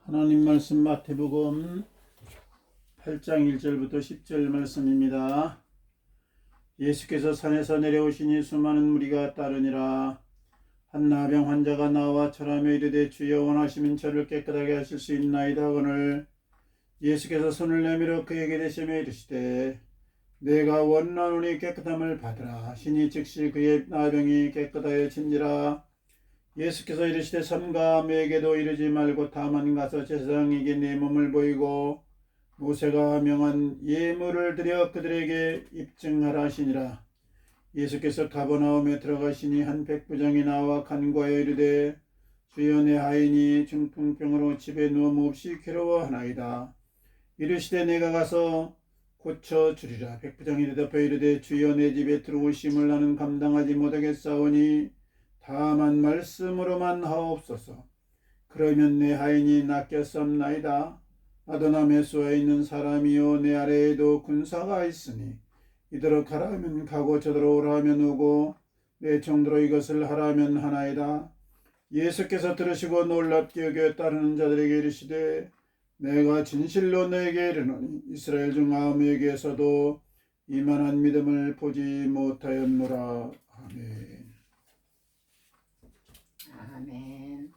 하나님 말씀 마태복음 8장 1절부터 10절 말씀입니다. 예수께서 산에서 내려오시니 수많은 무리가 따르니라. 한 나병 환자가 나와 절하며 이르되 주여 원하시면 저를 깨끗하게 하실 수 있나이다. 오늘 예수께서 손을 내밀어 그에게 대시며 이르시되 내가 원하노니 깨끗함을 받으라 하시니 즉시 그의 나병이 깨끗하여진지라. 예수께서 이르시되 삼가 아무에게도 이르지 말고 다만 가서 제사장에게 네 몸을 보이고 모세가 명한 예물을 드려 그들에게 입증하라 하시니라. 예수께서 가버나움에 들어가시니 한 백부장이 나와 간구하여 이르되 주여 내 아이니 중풍병으로 집에 누워 몹시 괴로워하나이다. 이르시되 내가 가서 고쳐주리라. 백부장이 대답하여 이르되 주여 내 집에 들어오심을 나는 감당하지 못하겠사오니 다만 말씀으로만 하옵소서. 그러면 내 하인이 낫겠사옵나이다. 아도나메수에 있는 사람이요 내 아래에도 군사가 있으니 이대로 가라 하면 가고 저대로 오라 하면 오고 내 정도로 이것을 하라 하면 하나이다. 예수께서 들으시고 놀랍게 여겨 따르는 자들에게 이르시되 내가 진실로 너에게 이르노니 이스라엘 중 아무에게서도 이만한 믿음을 보지 못하였노라. 아멘. 아멘.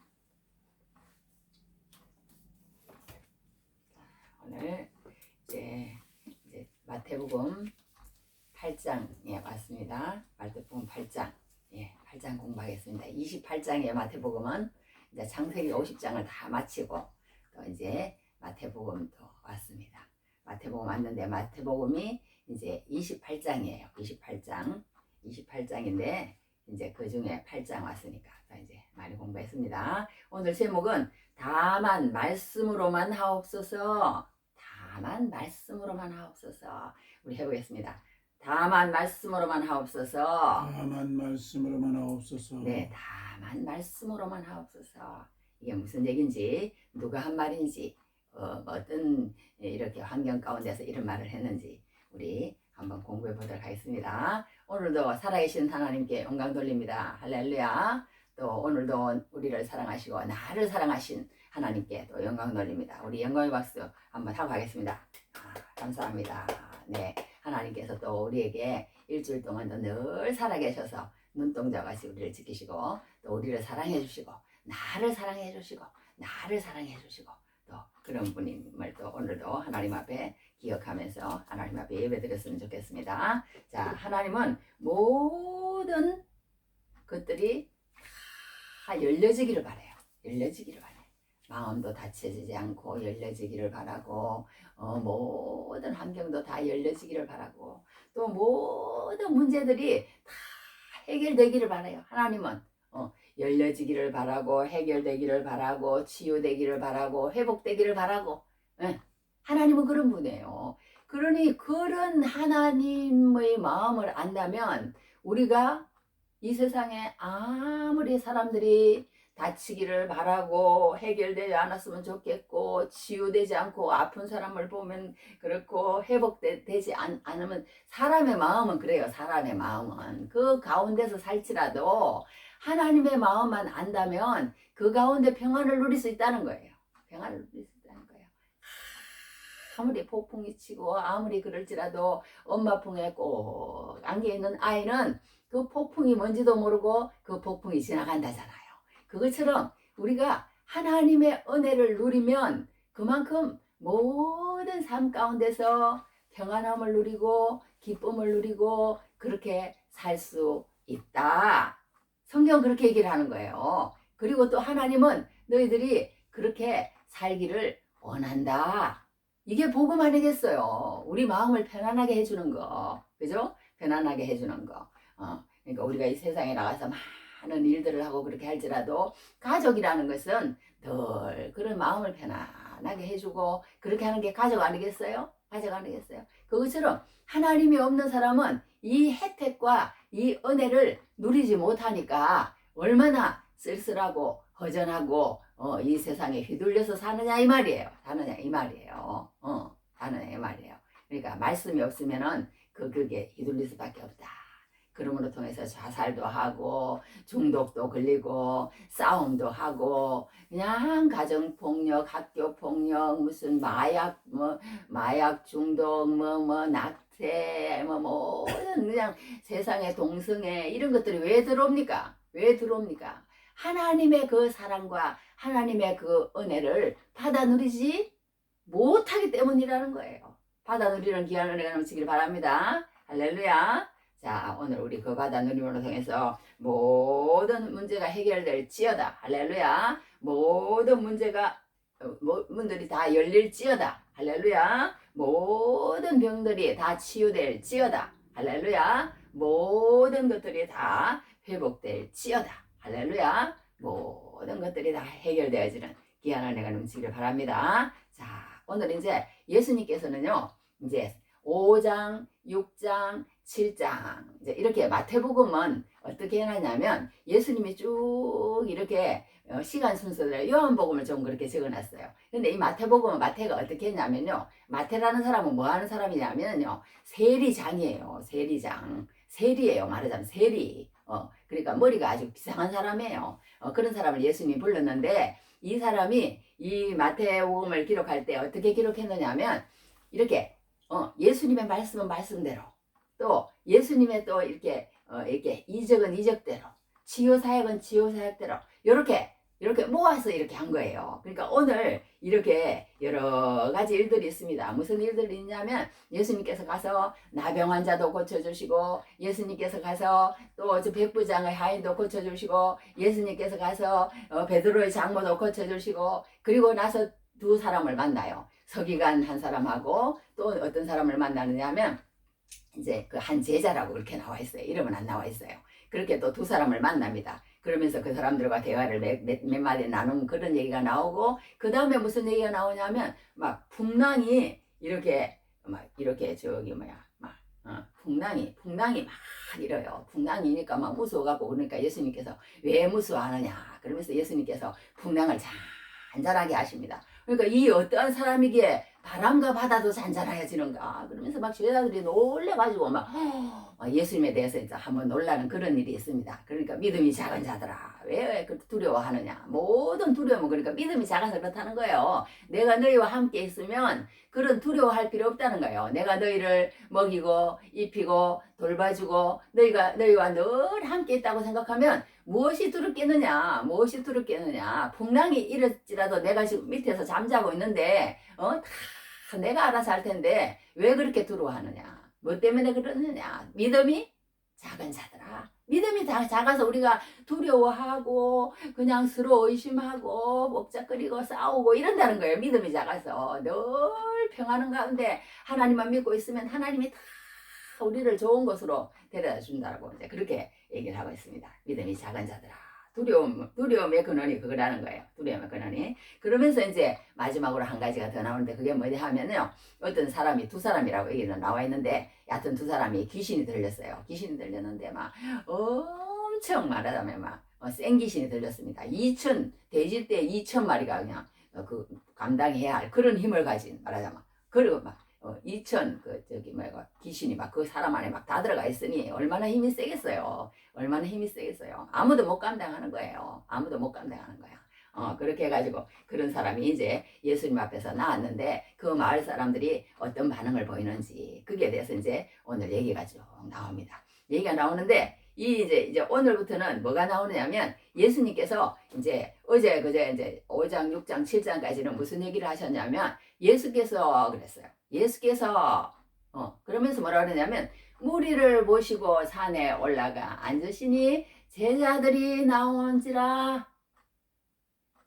오늘 이제 마태복음 8장에 왔습니다. 마태복음 8장, 8장 공부하겠습니다. 28장의 마태복음은 이제 창세기 50장을 다 마치고 또 이제 마태복음도 왔습니다. 마태복음 왔는데 마태복음이 이제 28장이에요. 28장인데 이제 그 중에 8장 왔으니까 또 이제 많이 공부했습니다. 오늘 제목은 다만 말씀으로만 하옵소서. 다만 말씀으로만 하옵소서. 우리 해보겠습니다. 다만 말씀으로만 하옵소서. 다만 말씀으로만 하옵소서. 네, 다만 말씀으로만 하옵소서. 이게 무슨 얘기인지, 누가 한 말인지, 어떤 이렇게 환경 가운데서 이런 말을 했는지 우리 한번 공부해 보도록 하겠습니다. 오늘도 살아계신 하나님께 영광 돌립니다. 할렐루야. 또 오늘도 우리를 사랑하시고 나를 사랑하신 하나님께 또 영광 돌립니다. 우리 영광의 박수 한번 하고 가겠습니다. 감사합니다. 네, 하나님께서 또 우리에게 일주일 동안도 늘 살아계셔서 눈동자같이 우리를 지키시고 또 우리를 사랑해 주시고 나를 사랑해 주시고 또 그런 분임을 또 오늘도 하나님 앞에 기억하면서 하나님 앞에 예배드렸으면 좋겠습니다. 자, 하나님은 모든 것들이 다 열려지기를 바라요. 마음도 다쳐지지 않고 열려지기를 바라고 모든 환경도 다 열려지기를 바라고 또 모든 문제들이 다 해결되기를 바라요. 하나님은 열려지기를 바라고 해결되기를 바라고 치유되기를 바라고 회복되기를 바라고 하나님은 그런 분이에요. 그러니 그런 하나님의 마음을 안다면 우리가 이 세상에 아무리 사람들이 다치기를 바라고 해결되지 않았으면 좋겠고 치유되지 않고 아픈 사람을 보면 그렇고 회복되지 않으면 사람의 마음은 그래요. 사람의 마음은 그 가운데서 살지라도 하나님의 마음만 안다면 그 가운데 평안을 누릴 수 있다는 거예요. 아무리 폭풍이 치고 아무리 그럴지라도 엄마 품에 꼭 안겨있는 아이는 그 폭풍이 뭔지도 모르고 그 폭풍이 지나간다잖아요. 그것처럼 우리가 하나님의 은혜를 누리면 그만큼 모든 삶 가운데서 평안함을 누리고 기쁨을 누리고 그렇게 살 수 있다. 성경 그렇게 얘기를 하는 거예요. 그리고 또 하나님은 너희들이 그렇게 살기를 원한다. 이게 복음 아니겠어요? 우리 마음을 편안하게 해주는 거, 그죠? 편안하게 해주는 거. 그러니까 우리가 이 세상에 나가서 많은 일들을 하고 그렇게 할지라도 가족이라는 것은 늘 그런 마음을 편안하게 해주고 그렇게 하는 게 가족 아니겠어요? 그것처럼 하나님이 없는 사람은 이 혜택과 이 은혜를 누리지 못하니까 얼마나 쓸쓸하고 허전하고 이 세상에 휘둘려서 사느냐 이 말이에요. 그러니까 말씀이 없으면은 그게 휘둘릴 수밖에 없다. 그러므로 통해서 자살도 하고 중독도 걸리고 싸움도 하고 그냥 가정폭력, 학교폭력, 무슨 마약 중독, 낙태, 모든 그냥 세상의 동성애 이런 것들이 왜 들어옵니까? 왜 들어옵니까? 하나님의 그 사랑과 하나님의 그 은혜를 받아 누리지 못하기 때문이라는 거예요. 받아 누리는 귀한 은혜가 넘치길 바랍니다. 할렐루야. 자, 오늘 우리 그 받아 누림으로 통해서 모든 문제가 해결될지어다. 할렐루야. 모든 문들이 다 열릴지어다. 할렐루야. 모든 병들이 다 치유될지어다. 할렐루야. 모든 것들이 다 회복될지어다. 할렐루야. 모든 것들이 다 해결되어지는 귀한 은혜가 넘치기를 바랍니다. 자, 오늘 이제 예수님께서는요, 이제 5장, 6장, 7장, 이제 이렇게 마태복음은 어떻게 해놨냐면 예수님이 쭉 이렇게 시간 순서대로 요한복음을 좀 그렇게 적어놨어요. 근데 이 마태복음은 마태가 어떻게 했냐면요, 마태라는 사람은 뭐 하는 사람이냐면요, 세리장이에요. 세리장. 세리예요. 말하자면 세리. 그러니까 머리가 아주 비상한 사람이에요. 그런 사람을 예수님이 불렀는데 이 사람이 이 마태복음을 기록할 때 어떻게 기록했느냐면 이렇게 예수님의 말씀은 말씀대로 또 예수님의 또 이렇게 이적은 이적대로 치유 사역은 치유 사역대로 이렇게 모아서 이렇게 한 거예요. 그러니까 오늘 이렇게 여러 가지 일들이 있습니다. 무슨 일들이 있냐면 예수님께서 가서 나병 환자도 고쳐주시고 예수님께서 가서 또 저 백부장의 하인도 고쳐주시고 예수님께서 가서 베드로의 장모도 고쳐주시고 그리고 나서 두 사람을 만나요. 서기관 한 사람하고 또 어떤 사람을 만나느냐 하면 이제 그 한 제자라고 그렇게 나와 있어요. 이름은 안 나와 있어요. 그렇게 또 두 사람을 만납니다. 그러면서 그 사람들과 대화를 몇 마디 나누면 그런 얘기가 나오고 그 다음에 무슨 얘기가 나오냐면 막 풍랑이 이렇게 풍랑이 막 이래요. 풍랑이니까 막 무서워갖고 그러니까 예수님께서 왜 무서워하느냐 그러면서 예수님께서 풍랑을 잔잔하게 하십니다. 그러니까 이 어떠한 사람이기에 바람과 바다도 잔잔해지는가 그러면서 막 제자들이 놀래가지고 막 예수님에 대해서 이제 한번 놀라는 그런 일이 있습니다. 그러니까 믿음이 작은 자들아 왜 그렇게 두려워하느냐. 모든 두려움은 그러니까 믿음이 작아서 그렇다는 거예요. 내가 너희와 함께 있으면 그런 두려워할 필요 없다는 거예요. 내가 너희를 먹이고 입히고 돌봐주고 너희와 늘 함께 있다고 생각하면 무엇이 두렵겠느냐. 무엇이 두렵겠느냐. 풍랑이 일었지라도 내가 지금 밑에서 잠자고 있는데 다 내가 알아서 할 텐데 왜 그렇게 두려워하느냐. 뭐 때문에 그러느냐. 믿음이 작은 자들아. 믿음이 다 작아서 우리가 두려워하고 그냥 서로 의심하고 목작거리고 싸우고 이런다는 거예요. 믿음이 작아서 늘 평안한 가운데 하나님만 믿고 있으면 하나님이 다 우리를 좋은 곳으로 데려다 준다고 이제 그렇게 얘기를 하고 있습니다. 믿음이 작은 자들아. 두려움의 근원이 그거라는 거예요. 두려움의 근원이. 그러면서 이제 마지막으로 한 가지가 더 나오는데 그게 뭐냐 하면요. 어떤 사람이 두 사람이라고 얘기는 나와 있는데 여하튼 두 사람이 귀신이 들렸어요. 귀신이 들렸는데 막 엄청 말하자면 막 생귀신이 들렸습니다. 돼지떼 2,000마리가 그냥 그 감당해야 할 그런 힘을 가진 말하자면 그리고 막 귀신이 막 그 사람 안에 막 다 들어가 있으니 얼마나 힘이 세겠어요. 얼마나 힘이 세겠어요. 아무도 못 감당하는 거예요. 아무도 못 감당하는 거야. 그렇게 해가지고 그런 사람이 이제 예수님 앞에서 나왔는데 그 마을 사람들이 어떤 반응을 보이는지 그게 대해서 이제 오늘 얘기가 쭉 나옵니다. 얘기가 나오는데 이제 오늘부터는 뭐가 나오느냐면 예수님께서 이제 어제 그제 이제 5장, 6장, 7장까지는 무슨 얘기를 하셨냐면 예수께서 그랬어요. 예수께서 그러면서 뭐라 그러냐면 무리를 모시고 산에 올라가 앉으시니 제자들이 나온지라.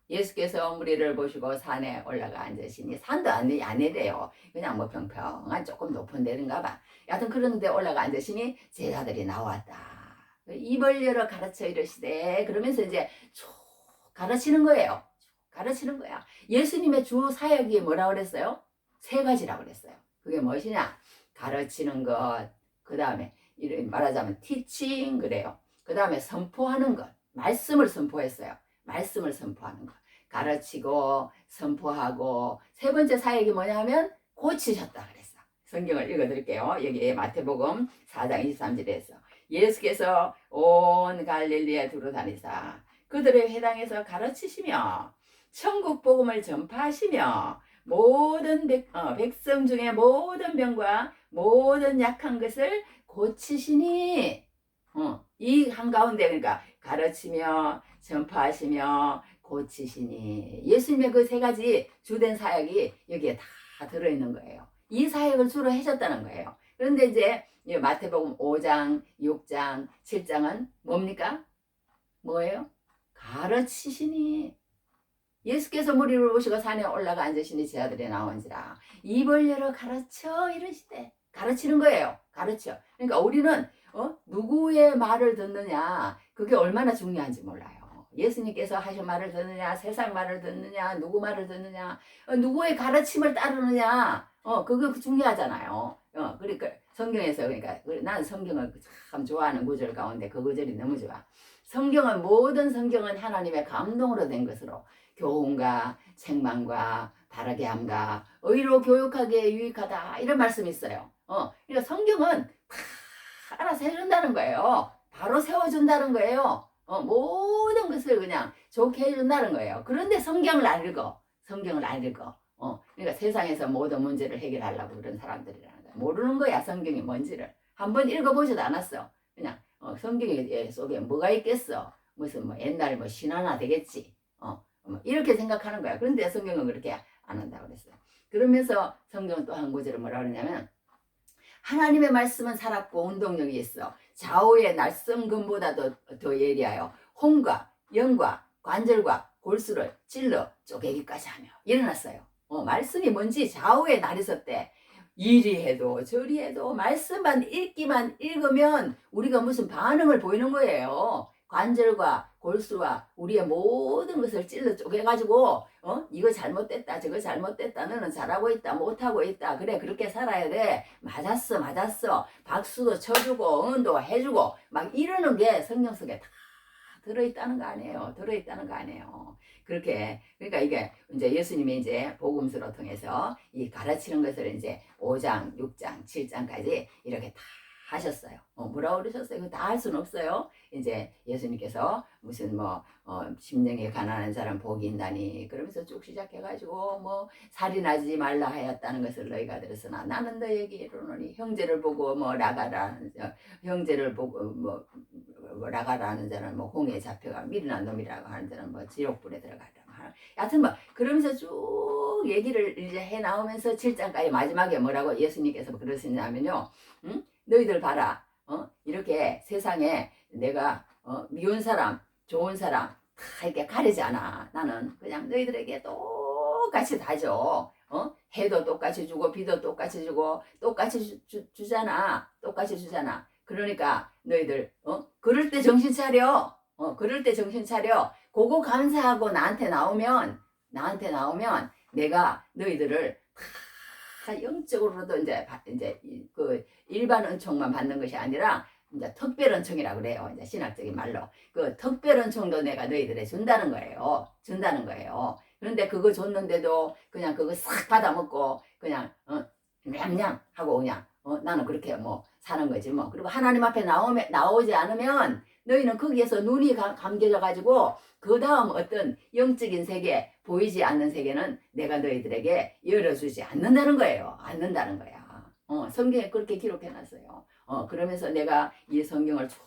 예수께서 무리를 모시고 산에 올라가 앉으시니 산도 아니래요. 그냥 뭐 평평한 조금 높은 데인가 봐. 여하튼 그런 데 올라가 앉으시니 제자들이 나왔다. 입을 열어 가르쳐 이르시되 그러면서 이제 쭉 가르치는 거예요. 가르치는 거야. 예수님의 주 사역이 뭐라고 그랬어요? 3가지라고 그랬어요. 그게 무엇이냐? 가르치는 것, 그 다음에 말하자면 티칭 그래요. 그 다음에 선포하는 것, 말씀을 선포했어요. 말씀을 선포하는 것, 가르치고 선포하고 3번째 사역이 뭐냐면 고치셨다 그랬어. 성경을 읽어드릴게요. 여기 마태복음 4장 23절에서 예수께서 온 갈릴리에 두루 다니사 그들의 회당에서 가르치시며 천국 복음을 전파하시며 모든 백성 중에 모든 병과 모든 약한 것을 고치시니 이 한가운데 그러니까 가르치며 전파하시며 고치시니 예수님의 그 세 가지 주된 사역이 여기에 다 들어있는 거예요. 이 사역을 주로 하셨다는 거예요. 그런데 이제 마태복음 5장, 6장, 7장은 뭡니까? 뭐예요? 가르치시니 예수께서 무리를 오시고 산에 올라가 앉으시니 제 아들이 나온지라 입을 열어 가르쳐 이르시되 가르치는 거예요. 가르쳐. 그러니까 우리는 누구의 말을 듣느냐 그게 얼마나 중요한지 몰라요. 예수님께서 하신 말을 듣느냐 세상 말을 듣느냐 누구 말을 듣느냐 누구의 가르침을 따르느냐 그거 중요하잖아요. 그러니까 성경에서 그러니까 난 성경을 참 좋아하는 구절 가운데 그 구절이 너무 좋아. 성경은 모든 성경은 하나님의 감동으로 된 것으로 교훈과 책망과 바르게 함과 의로 교육하기에 유익하다 이런 말씀이 있어요. 그러니까 성경은 다 알아서 해준다는 거예요. 바로 세워준다는 거예요. 모든 것을 그냥 좋게 해준다는 거예요. 그런데 성경을 안 읽어. 성경을 안 읽어. 그러니까 세상에서 모든 문제를 해결하려고 그런 사람들이라는 거야. 모르는 거야 성경이 뭔지를. 한번 읽어보지도 않았어. 그냥 성경 속에 뭐가 있겠어. 무슨 뭐 옛날 뭐 신화나 되겠지. 뭐 이렇게 생각하는 거야. 그런데 성경은 그렇게 안 한다고 그랬어요. 그러면서 성경은 또 한 구절을 뭐라 그러냐면 하나님의 말씀은 살았고 운동력이 있어 좌우의 날성금보다도 더 예리하여 혼과 영과 관절과 골수를 찔러 쪼개기까지 하며 일어났어요. 말씀이 뭔지 좌우에 날이 섰대. 이리 해도 저리 해도 말씀만 읽기만 읽으면 우리가 무슨 반응을 보이는 거예요. 관절과 골수와 우리의 모든 것을 찔러 쪼개가지고 이거 잘못됐다 저거 잘못됐다 너는 잘하고 있다 못하고 있다 그래 그렇게 살아야 돼 맞았어 박수도 쳐주고 응원도 해주고 막 이러는 게 성경 속에 다 들어있다는 거 아니에요. 그렇게 그러니까 이게 이제 예수님이 이제 복음서로 통해서 이 가르치는 것을 이제 5장, 6장, 7장까지 이렇게 다 하셨어요. 뭐라고 그러셨어요? 그거 다 할 수는 없어요. 이제 예수님께서 무슨 심령에 가난한 사람 복이 있나니 그러면서 쭉 시작해가지고 뭐 살인하지 말라 하였다는 것을 너희가 들었으나 나는 너희에게 이르노니 형제를 보고 라가라는 형제를 보고 라가라는 자는 홍해에 잡혀가 미련한 놈이라고 하는 자는 지옥불에 들어가라. 여하튼 그러면서 쭉 얘기를 이제 해 나오면서 7장까지 마지막에 뭐라고 예수님께서 그러시냐면요. 너희들 봐라. 이렇게 세상에 내가 미운 사람, 좋은 사람 다 이렇게 가리지 않아. 나는 그냥 너희들에게 똑같이 다 줘. 해도 똑같이 주고 비도 똑같이 주고 똑같이 주잖아. 똑같이 주잖아. 그러니까 너희들 그럴 때 정신 차려. 그럴 때 정신 차려. 그거 감사하고 나한테 나오면 내가 너희들을 다 영적으로도 이제 그 일반 은총만 받는 것이 아니라 이제 특별 은총이라고 그래요. 이제 신학적인 말로 그 특별 은총도 내가 너희들에 준다는 거예요. 그런데 그거 줬는데도 그냥 그거 싹 받아먹고 그냥 냠냠 하고 그냥 나는 그렇게 사는 거지 뭐. 그리고 하나님 앞에 나오지 않으면 너희는 거기에서 눈이 감겨져 가지고 그 다음 어떤 영적인 세계 보이지 않는 세계는 내가 너희들에게 열어주지 않는다는 거예요. 성경에 그렇게 기록해놨어요. 그러면서 내가 이 성경을 쭉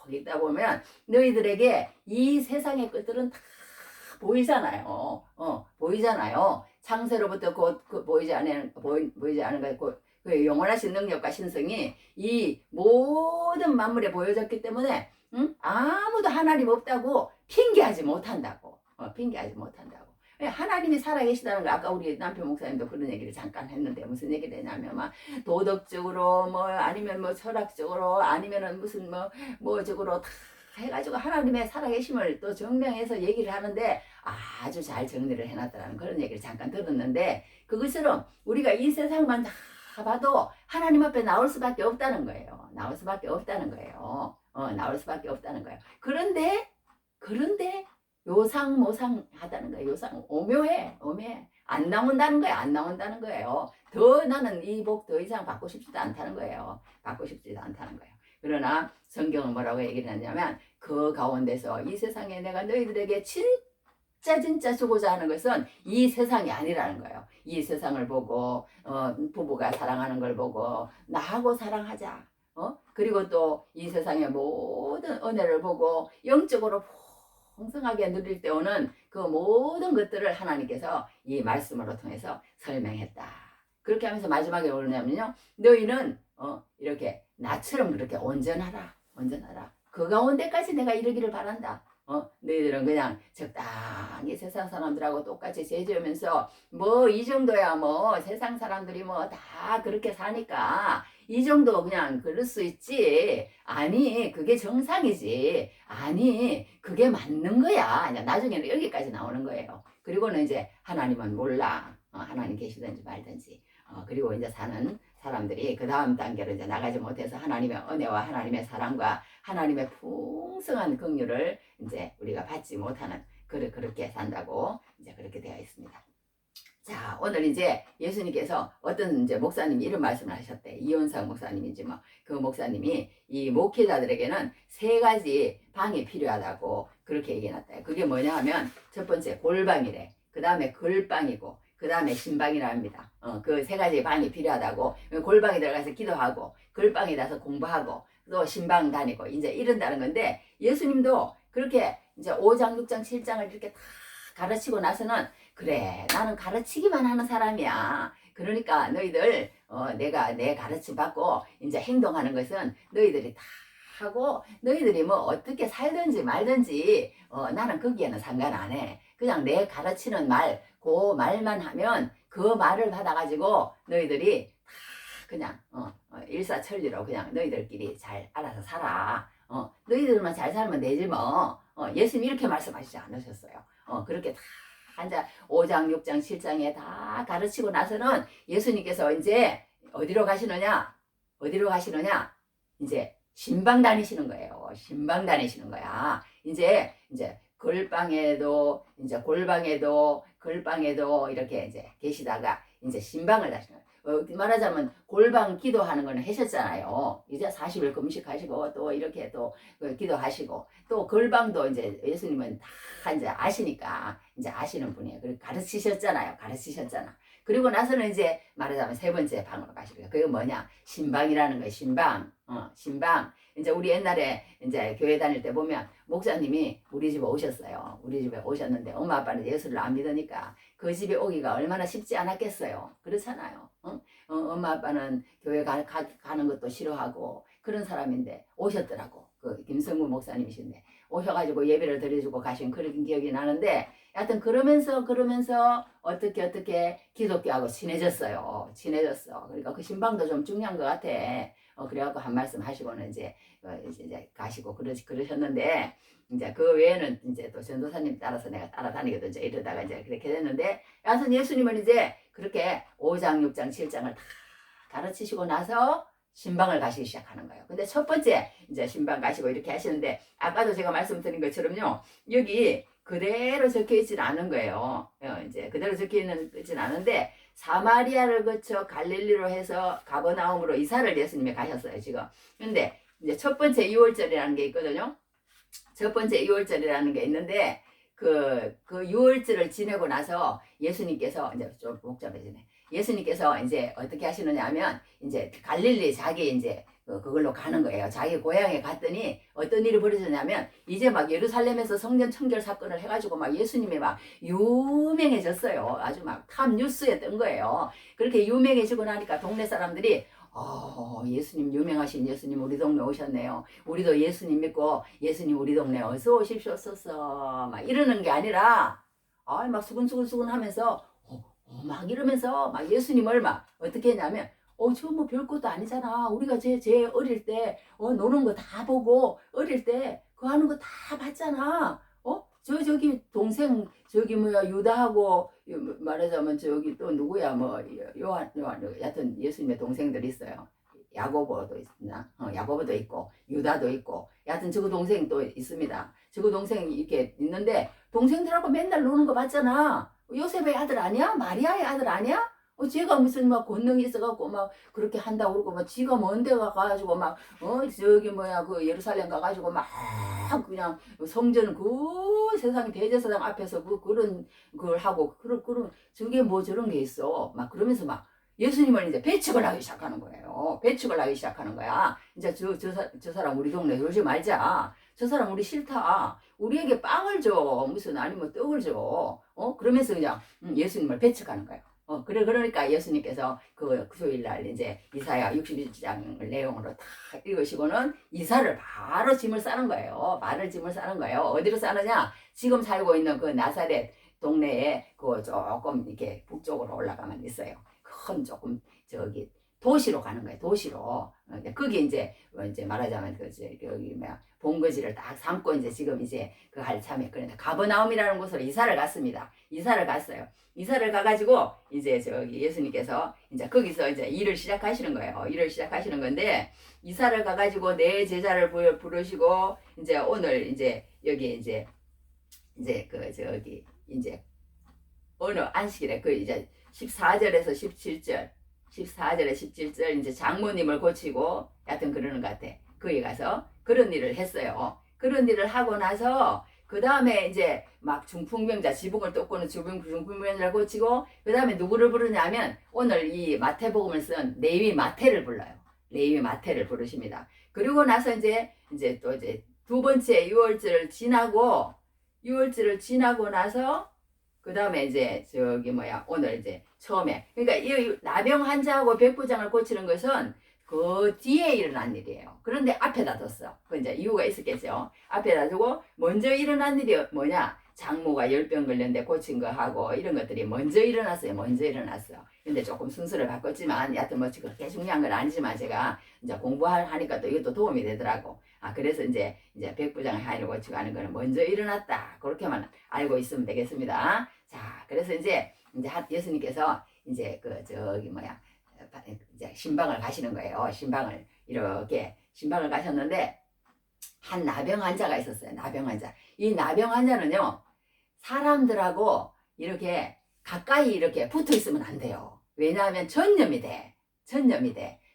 읽다 보면 너희들에게 이 세상의 것들은 다 보이잖아요. 창세로부터 곧 보이지 않은 그 영원하신 능력과 신성이 이 모든 만물에 보여졌기 때문에 아무도 하나님 없다고 핑계하지 못한다고. 하나님이 살아계시다는 거 아까 우리 남편 목사님도 그런 얘기를 잠깐 했는데 무슨 얘기를 했냐면 도덕적으로 아니면 철학적으로 아니면은 무슨 적으로 다 해가지고 하나님의 살아계심을 또 증명해서 얘기를 하는데 아주 잘 정리를 해놨다는 그런 얘기를 잠깐 들었는데 그것처럼 우리가 이 세상만 다 봐도 하나님 앞에 나올 수밖에 없다는 거예요. 나올 수밖에 없다는 거예요. 그런데 요상모상 하다는 거예요. 오묘해. 안 나온다는 거예요. 더 나는 이 복 더 이상 받고 싶지도 않다는 거예요. 그러나 성경은 뭐라고 얘기를 하냐면 그 가운데서 이 세상에 내가 너희들에게 진짜 주고자 하는 것은 이 세상이 아니라는 거예요. 이 세상을 보고 부부가 사랑하는 걸 보고 나하고 사랑하자. 그리고 또 이 세상의 모든 은혜를 보고 영적으로 풍성하게 누릴 때 오는 그 모든 것들을 하나님께서 이 말씀으로 통해서 설명했다. 그렇게 하면서 마지막에 오냐면요. 너희는 이렇게 나처럼 그렇게 온전하라. 그 가운데까지 내가 이르기를 바란다. 너희들은 그냥 적당히 세상 사람들하고 똑같이 죄지으면서 뭐 이 정도야 뭐 세상 사람들이 뭐 다 그렇게 사니까 이 정도 그냥 그럴 수 있지. 아니 그게 정상이지. 아니 그게 맞는 거야. 나중에는 여기까지 나오는 거예요. 그리고는 이제 하나님은 몰라. 하나님 계시든지 말든지. 그리고 이제 사는 사람들이 그 다음 단계로 이제 나가지 못해서 하나님의 은혜와 하나님의 사랑과 하나님의 풍성한 긍휼을 이제 우리가 받지 못하는 그렇게 산다고 이제 그렇게 되어 있습니다. 자, 오늘 이제 예수님께서 어떤 이제 목사님이 이런 말씀을 하셨대. 이혼상 목사님인지 뭐 그 목사님이 이 목회자들에게는 세 가지 방이 필요하다고 그렇게 얘기해놨대. 그게 뭐냐 하면 첫 번째 골방이래. 그 다음에 글방이고 그 다음에 신방이라 합니다. 그 세 가지 방이 필요하다고. 골방에 들어가서 기도하고 글방에 가서 공부하고 또 신방 다니고 이제 이런다는 건데 예수님도 그렇게 이제 5장, 6장, 7장을 이렇게 다 가르치고 나서는 그래 나는 가르치기만 하는 사람이야. 그러니까 너희들 내가 내 가르침 받고 이제 행동하는 것은 너희들이 다 하고 너희들이 뭐 어떻게 살든지 말든지 나는 거기에는 상관 안 해. 그냥 내 가르치는 말, 그 말만 하면 그 말을 받아가지고 너희들이 다 그냥 일사천리로 그냥 너희들끼리 잘 알아서 살아. 너희들만 잘 살면 되지 뭐. 예수님 이렇게 말씀하시지 않으셨어요. 그렇게 다 한자 5장, 6장, 7장에 다 가르치고 나서는 예수님께서 이제 어디로 가시느냐? 이제 신방 다니시는 거예요. 신방 다니시는 거야. 이제 글방에도 이제 골방에도 글방에도 이렇게 이제 계시다가 이제 신방을 다시는 거예요. 말하자면 골방 기도하는 거는 하셨잖아요. 이제 40일 금식하시고 또 이렇게 또 기도하시고 또 글방도 이제 예수님은 다 이제 아시니까 이제 아시는 분이에요. 그리고 가르치셨잖아. 그리고 나서는 이제 말하자면 세 번째 방으로 가시고요. 그게 뭐냐? 신방이라는 거예요. 신방. 이제 우리 옛날에 이제 교회 다닐 때 보면 목사님이 우리 집에 오셨어요. 우리 집에 오셨는데 엄마 아빠는 예수를 안 믿으니까 그 집에 오기가 얼마나 쉽지 않았겠어요. 그렇잖아요. 엄마 아빠는 교회 가는 것도 싫어하고 그런 사람인데 오셨더라고. 그 김성구 목사님이신데 오셔가지고 예배를 드려주고 가신 그런 기억이 나는데 하여튼 그러면서 어떻게 기독교하고 친해졌어. 그러니까 그 신방도 좀 중요한 것 같아. 그래갖고 한 말씀 하시고는 이제 가시고 그러셨는데 이제 그 외에는 이제 또 전도사님 따라서 내가 따라다니거든. 이제 이러다가 이제 그렇게 됐는데 하여튼 예수님은 이제 그렇게 5장, 6장, 7장을 다 가르치시고 나서 신방을 가시기 시작하는 거예요. 근데 첫 번째 이제 신방 가시고 이렇게 하시는데 아까도 제가 말씀드린 것처럼요. 여기 그대로 적혀 있지는 않은 거예요. 이제 그대로 적혀 있진 않은데 사마리아를 거쳐 갈릴리로 해서 가버나움으로 이사를 예수님이 가셨어요, 지금. 근데 이제 첫 번째 6월절이라는 게 있거든요. 첫 번째 6월절이라는 게 있는데 그 6월절을 지내고 나서 예수님께서 이제 좀 복잡해지네. 예수님께서 이제 어떻게 하시느냐 하면 이제 갈릴리 자기 이제 그걸로 가는 거예요. 자기 고향에 갔더니 어떤 일이 벌어졌냐면 이제 막 예루살렘에서 성전 청결 사건을 해가지고 막 예수님이 막 유명해졌어요. 아주 막 탑 뉴스에 뜬 거예요. 그렇게 유명해지고 나니까 동네 사람들이 예수님 유명하신 예수님 우리 동네 오셨네요. 우리도 예수님 믿고 예수님 우리 동네 어서 오십시오 막 이러는 게 아니라 막 수근수근 하면서 막 이러면서 막 예수님을 막 어떻게 했냐면 저 뭐 별것도 아니잖아. 우리가 제 어릴 때 노는 거 다 보고 어릴 때 그거 하는 거 다 봤잖아. 저기 동생 저기 뭐야 유다하고 말하자면 저기 또 누구야 뭐 요한 여하튼 예수님의 동생들 있어요. 야고보도 있나? 야고보도 있고 유다도 있고 여하튼 저거 동생 또 있습니다. 저거 동생 이렇게 있는데 동생들하고 맨날 노는 거 봤잖아. 요셉의 아들 아니야? 마리아의 아들 아니야? 쟤가 무슨 막 권능이 있어갖고 막 그렇게 한다고 그러고 막 지가 먼 데 가가지고 막 저기 뭐야 그 예루살렘 가가지고 막 그냥 성전 그 세상 대제사장 앞에서 그런 걸 하고 그런 저게 뭐 저런 게 있어 막 그러면서 막 예수님을 이제 배척을 하기 시작하는 거예요. 배척을 하기 시작하는 거야. 이제 저 사람 우리 동네 오지 말자. 저 사람 우리 싫다. 우리에게 빵을 줘. 무슨 아니면 떡을 줘. 그러면서 그냥 예수님을 배척하는 거예요. 그러니까 예수님께서 그 주일날 이제 이사야 61장 내용으로 다 읽으시고는 이사를 바로 짐을 싸는 거예요. 말을 짐을 싸는 거예요. 어디로 싸느냐? 지금 살고 있는 그 나사렛 동네에 그 조금 이렇게 북쪽으로 올라가면 있어요. 큰 조금 저기 도시로 가는 거예요. 도시로. 거기 이제 말하자면 여기 뭐야 본거지를 딱 삼고 이제 지금 이제 그 한참에 그런데 가버나움이라는 곳으로 이사를 갔습니다. 이사를 갔어요. 이사를 가가지고 이제 저기 예수님께서 이제 거기서 이제 일을 시작하시는 거예요. 일을 시작하시는 건데 이사를 가가지고 내 제자를 부르시고 이제 오늘 이제 여기 이제 그 저기 이제 어느 안식일에 그 이제 14절에서 17절 14절에 17절 이제 장모님을 고치고 하여튼 그러는 것 같아. 거기 가서 그런 일을 했어요. 그런 일을 하고 나서 그 다음에 이제 막 중풍병자 지붕을 뜯고는 중풍병자를 고치고 그 다음에 누구를 부르냐면 오늘 이 마태복음을 쓴 레위 마태를 불러요. 레위 마태를 부르십니다. 그리고 나서 이제 또 이제 두 번째 6월절을 지나고 나서 그 다음에 이제 저기 뭐야 오늘 이제 처음에 그러니까 이 나병 환자하고 백부장을 고치는 것은 그 뒤에 일어난 일이에요. 그런데 앞에다 뒀어. 그 이제 이유가 있었겠죠. 앞에다 두고 먼저 일어난 일이 뭐냐? 장모가 열병 걸렸는데 고친 거 하고 이런 것들이 먼저 일어났어요. 먼저 일어났어. 근데 조금 순서를 바꿨지만 여하튼 뭐 그렇게 중요한 건 아니지만 제가 이제 공부하니까 또 이것도 도움이 되더라고. 그래서 이제 백부장을 하이를 고치고 하는 거는 먼저 일어났다. 그렇게만 알고 있으면 되겠습니다. 자, 그래서 이제 예수님께서 이제 그 저기 뭐야 이제 신방을 가시는 거예요. 신방을 가셨는데 한 나병 환자가 있었어요. 나병 환자. 이 나병 환자는요 사람들하고 이렇게 가까이 이렇게 붙어 있으면 안 돼요. 왜냐하면 전염이 돼.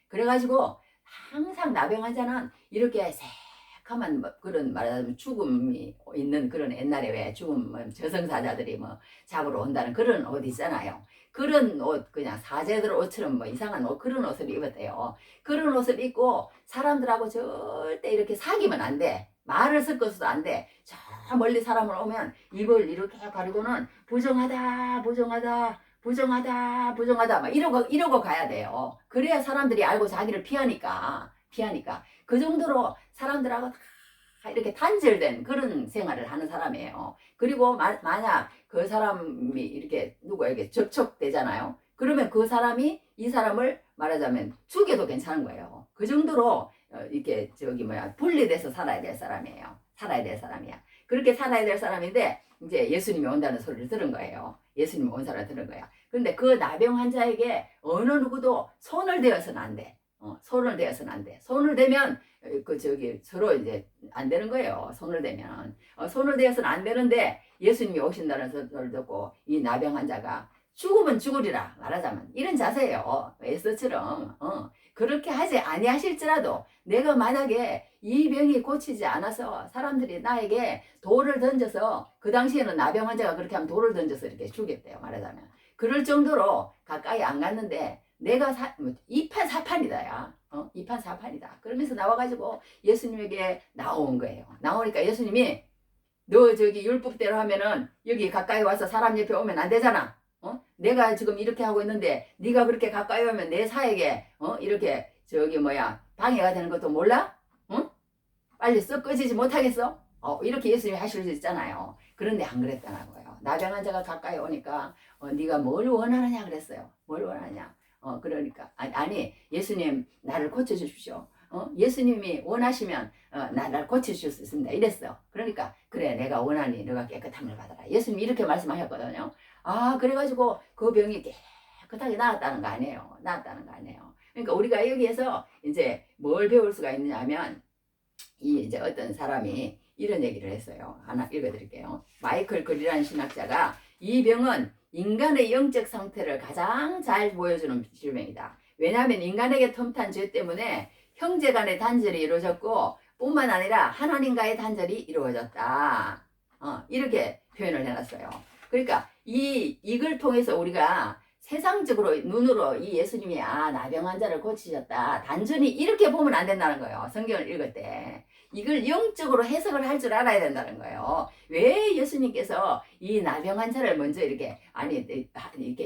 그래가지고 항상 나병 환자는 이렇게 새카만 그런 말하자면 죽음이 있는 그런 옛날에 왜 죽음 저승사자들이 뭐 잡으러 온다는 그런 옷 있잖아요. 그런 옷 그냥 사제들 옷처럼 뭐 이상한 옷 그런 옷을 입었대요. 그런 옷을 입고 사람들하고 절대 이렇게 사귀면 안 돼. 말을 섞어서도 안 돼. 저 멀리 사람을 오면 입을 이렇게 가리고는 부정하다 막 이러고 가야 돼요. 그래야 사람들이 알고 자기를 피하니까 그 정도로 사람들하고 다 이렇게 단절된 그런 생활을 하는 사람이에요. 그리고 만약 그 사람이 이렇게 누구에게 접촉되잖아요. 그러면 그 사람이 이 사람을 말하자면 죽여도 괜찮은 거예요. 그 정도로 이렇게 분리돼서 살아야 될 사람이에요. 그렇게 살아야 될 사람인데 이제 예수님이 온다는 소리를 들은 거예요. 예수님이 온 사람을 들은 거야. 그런데 그 나병 환자에게 어느 누구도 손을 대어서는 안 돼. 손을 대어서는 안 돼. 손을 대면 서로 이제 안 되는 거예요. 손을 대면 손을 대어서는 안 되는데 예수님이 오신다는 소리를 듣고 이 나병 환자가 죽으면 죽으리라 말하자면 이런 자세예요. 에스더처럼 그렇게 하지 아니하실지라도 내가 만약에 이 병이 고치지 않아서 사람들이 나에게 돌을 던져서 그 당시에는 나병 환자가 그렇게 하면 돌을 던져서 이렇게 죽였대요. 말하자면 그럴 정도로 가까이 안 갔는데 내가 이판사판이다 야. 이판사판이다. 그러면서 나와가지고 예수님에게 나온 거예요. 나오니까 예수님이 너 저기 율법대로 하면은 여기 가까이 와서 사람 옆에 오면 안 되잖아. 내가 지금 이렇게 하고 있는데 네가 그렇게 가까이 오면 내 사에게 이렇게 방해가 되는 것도 몰라? 빨리 썩 꺼지지 못하겠어? 이렇게 예수님이 하실 수 있잖아요. 그런데 안 그랬다고요. 나병 환자가 가까이 오니까 네가 뭘 원하느냐 그랬어요. 뭘 원하냐? 그러니까 아니 예수님 나를 고쳐주십시오. 예수님이 원하시면 나를 고쳐주실 수 있습니다. 이랬어. 그러니까 그래 내가 원하니 너가 깨끗함을 받아라. 예수님이 이렇게 말씀하셨거든요. 그래가지고 그 병이 깨끗하게 나았다는 거 아니에요. 그러니까 우리가 여기에서 이제 뭘 배울 수가 있느냐 하면 이제 어떤 사람이 이런 얘기를 했어요. 하나 읽어드릴게요. 마이클 그리라는 신학자가 이 병은 인간의 영적 상태를 가장 잘 보여주는 질병이다. 왜냐하면 인간에게 틈탄 죄 때문에 형제 간의 단절이 이루어졌고 뿐만 아니라 하나님과의 단절이 이루어졌다. 이렇게 표현을 해놨어요. 그러니까 이걸 통해서 우리가 세상적으로 눈으로 이 예수님이 나병 환자를 고치셨다. 단순히 이렇게 보면 안 된다는 거예요. 성경을 읽을 때. 이걸 영적으로 해석을 할 줄 알아야 된다는 거예요. 왜 예수님께서 이 나병 환자를 먼저 이렇게